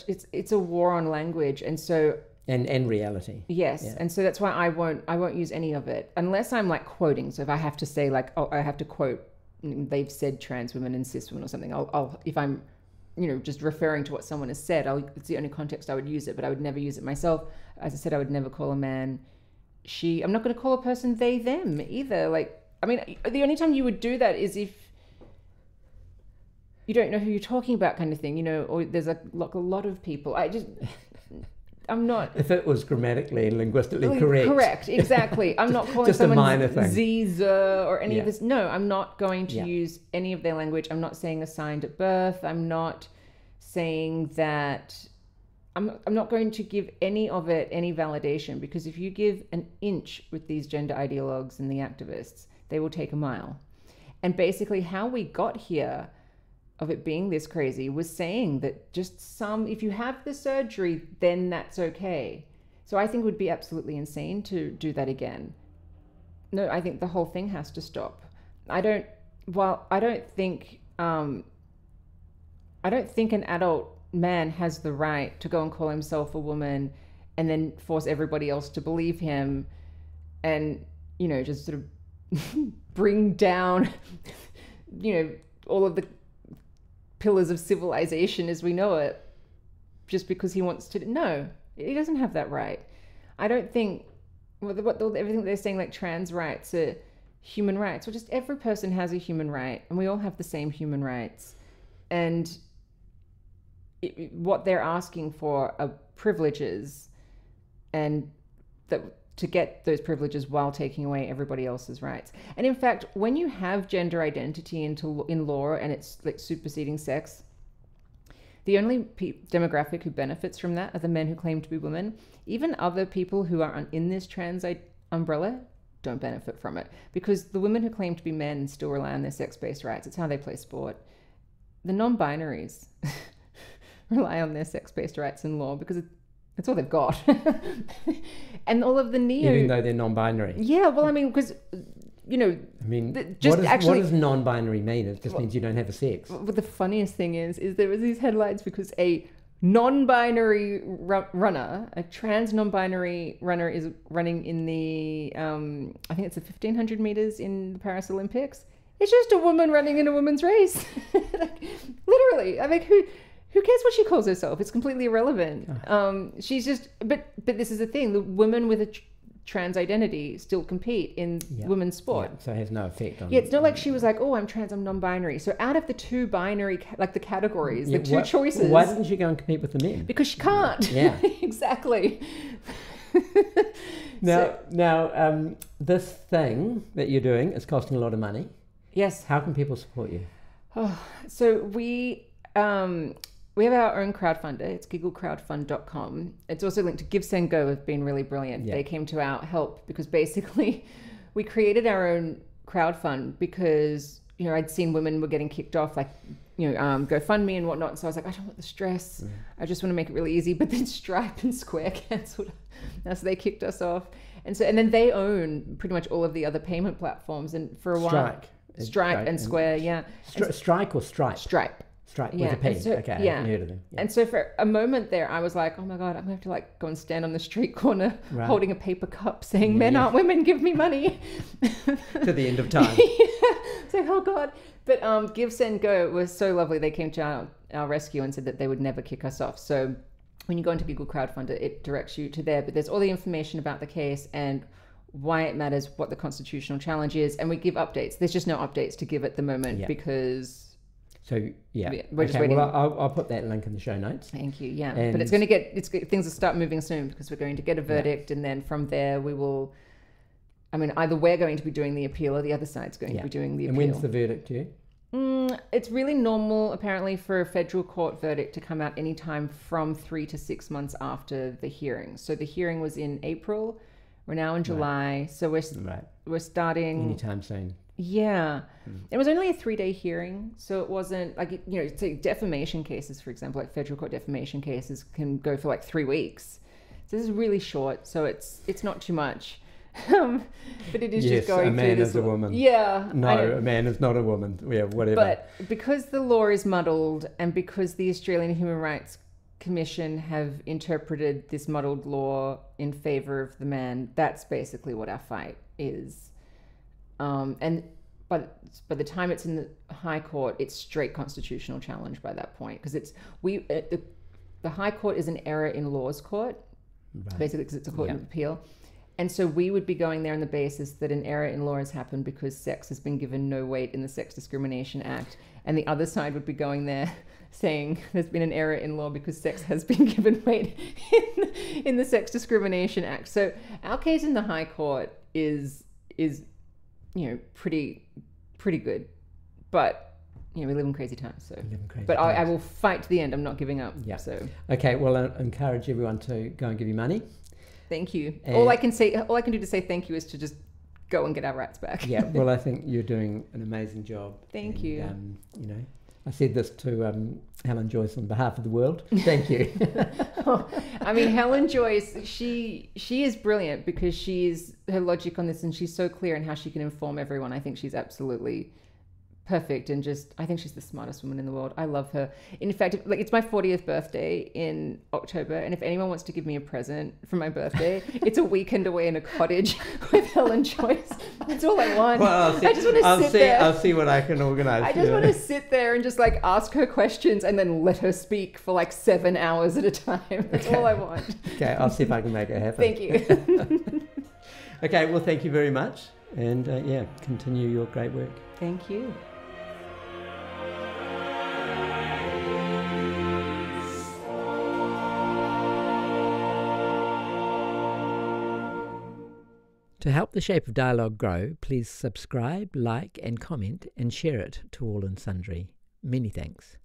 it's a war on language, and so and reality. Yes, yeah. And so that's why I won't use any of it unless I'm like quoting. So if I have to say like, oh, I have to quote, they've said trans women and cis women or something. I'll if I'm just referring to what someone has said, it's the only context I would use it, but I would never use it myself. As I said, I would never call a man she. I'm not going to call a person they, them either. Like, I mean, the only time you would do that is if you don't know who you're talking about, kind of thing, or there's a lot of people. I'm not. If it was grammatically and linguistically correct. Correct, exactly. I'm not calling just someone a minor thing. Ziza or any of this. No, I'm not going to use any of their language. I'm not saying assigned at birth. I'm not saying that. I'm not going to give any of it any validation, because if you give an inch with these gender ideologues and the activists, they will take a mile. And basically how we got here of it being this crazy was saying that just if you have the surgery, then that's okay. So I think it would be absolutely insane to do that again. No, I think the whole thing has to stop. I don't think an adult man has the right to go and call himself a woman and then force everybody else to believe him and, you know, just sort of bring down, you know, all of the pillars of civilization as we know it just because he wants to. No, he doesn't have that right. I don't think everything they're saying, like trans rights are human rights. Well, just every person has a human right and we all have the same human rights. And what they're asking for are privileges, and that to get those privileges while taking away everybody else's rights. And in fact, when you have gender identity in law and it's like superseding sex, the only demographic who benefits from that are the men who claim to be women. Even other people who are in this trans umbrella don't benefit from it, because the women who claim to be men still rely on their sex-based rights. It's how they play sport. The non-binaries rely on their sex-based rights in law because it's all they've got. And all of the even though they're non-binary. Yeah, well, I mean, because, you know, I mean, what does non-binary mean? It just means you don't have a sex. But the funniest thing is there was these headlines because a non-binary runner, a trans non-binary runner, is running in the I think it's the 1500 meters in the Paris Olympics. It's just a woman running in a woman's race. Like, literally. I mean, who cares what she calls herself? It's completely irrelevant. She's just, but this is the thing. The women with a trans identity still compete in women's sport. Yeah, so it has no effect on. Yeah, it's not like she was like, oh, I'm trans, I'm non-binary. So out of the two binary, like the categories, the two choices. Why didn't she go and compete with the men? Because she can't. Yeah. Exactly. Now, this thing that you're doing is costing a lot of money. Yes. How can people support you? Oh, so we have our own crowdfunder. It's gigglecrowdfund.com. It's also linked to Give, Send, Go have been really brilliant. Yeah. They came to our help because basically we created our own crowdfund because, you know, I'd seen women were getting kicked off, like, you know, GoFundMe and whatnot. So I was like, I don't want the stress. I just want to make it really easy. But then Stripe and Square cancelled. So they kicked us off. And then they own pretty much all of the other payment platforms. And for a while... Stripe and Square, yeah. Strike or Stripe? Stripe. Stripe with a P. Okay, I haven't heard of them. Yeah. And so for a moment there, I was like, oh my God, I'm going to have to like go and stand on the street corner holding a paper cup saying, men aren't women, give me money. To the end of time. It's like, oh God. But Give, Send, Go was so lovely. They came to our rescue and said that they would never kick us off. So when you go into Giggle Crowdfunder, it directs you to there. But there's all the information about the case and why it matters, what the constitutional challenge is, and we give updates. There's just no updates to give at the moment because... So, we're just waiting. Well, I'll put that link in the show notes. Thank you, but it's going to things will start moving soon because we're going to get a verdict and then from there we will... I mean, either we're going to be doing the appeal or the other side's going to be doing the appeal. And when's the verdict due? It's really normal, apparently, for a federal court verdict to come out anytime from 3 to 6 months after the hearing. So the hearing was in April. We're now in July, so we're starting... Anytime soon. Yeah. It was only a 3-day hearing, so it wasn't like, you know, say defamation cases, for example, like federal court defamation cases can go for like 3 weeks. So this is really short, so it's not too much. But it is just going through this... a man is a woman. Yeah. No, a man is not a woman. Yeah, whatever. But because the law is muddled and because the Australian Human Rights Commission have interpreted this muddled law in favor of the man, that's basically what our fight is. And by the time it's in the High Court, it's straight constitutional challenge by that point, because the High Court is an error in laws court, basically because it's a court of appeal. And so we would be going there on the basis that an error in law has happened because sex has been given no weight in the Sex Discrimination Act. And the other side would be going there saying there's been an error in law because sex has been given weight in the Sex Discrimination Act. So our case in the High Court is you know, pretty good. But, you know, we live in crazy times. So, I will fight to the end. I'm not giving up. Yeah. So. Okay. Well, I encourage everyone to go and give you money. Thank you. All I can do to say thank you is to just go and get our rights back. Yeah. Well, I think you're doing an amazing job. Thank you. You know, I said this to Helen Joyce on behalf of the world. Thank you. I mean, Helen Joyce, she is brilliant because her logic on this, and she's so clear in how she can inform everyone. I think she's absolutely perfect, and I think she's the smartest woman in the world. I love her. In fact, it's my 40th birthday in October, and if anyone wants to give me a present for my birthday, it's a weekend away in a cottage with Helen Joyce. That's all I want. Well, I just want to sit there. I'll see what I can organise. I just want to sit there and just ask her questions and then let her speak for 7 hours at a time. That's all I want. Okay, I'll see if I can make it happen. Thank you. Okay, well, thank you very much, and continue your great work. Thank you. To help the Shape of Dialogue grow, please subscribe, like and comment and share it to all and sundry. Many thanks.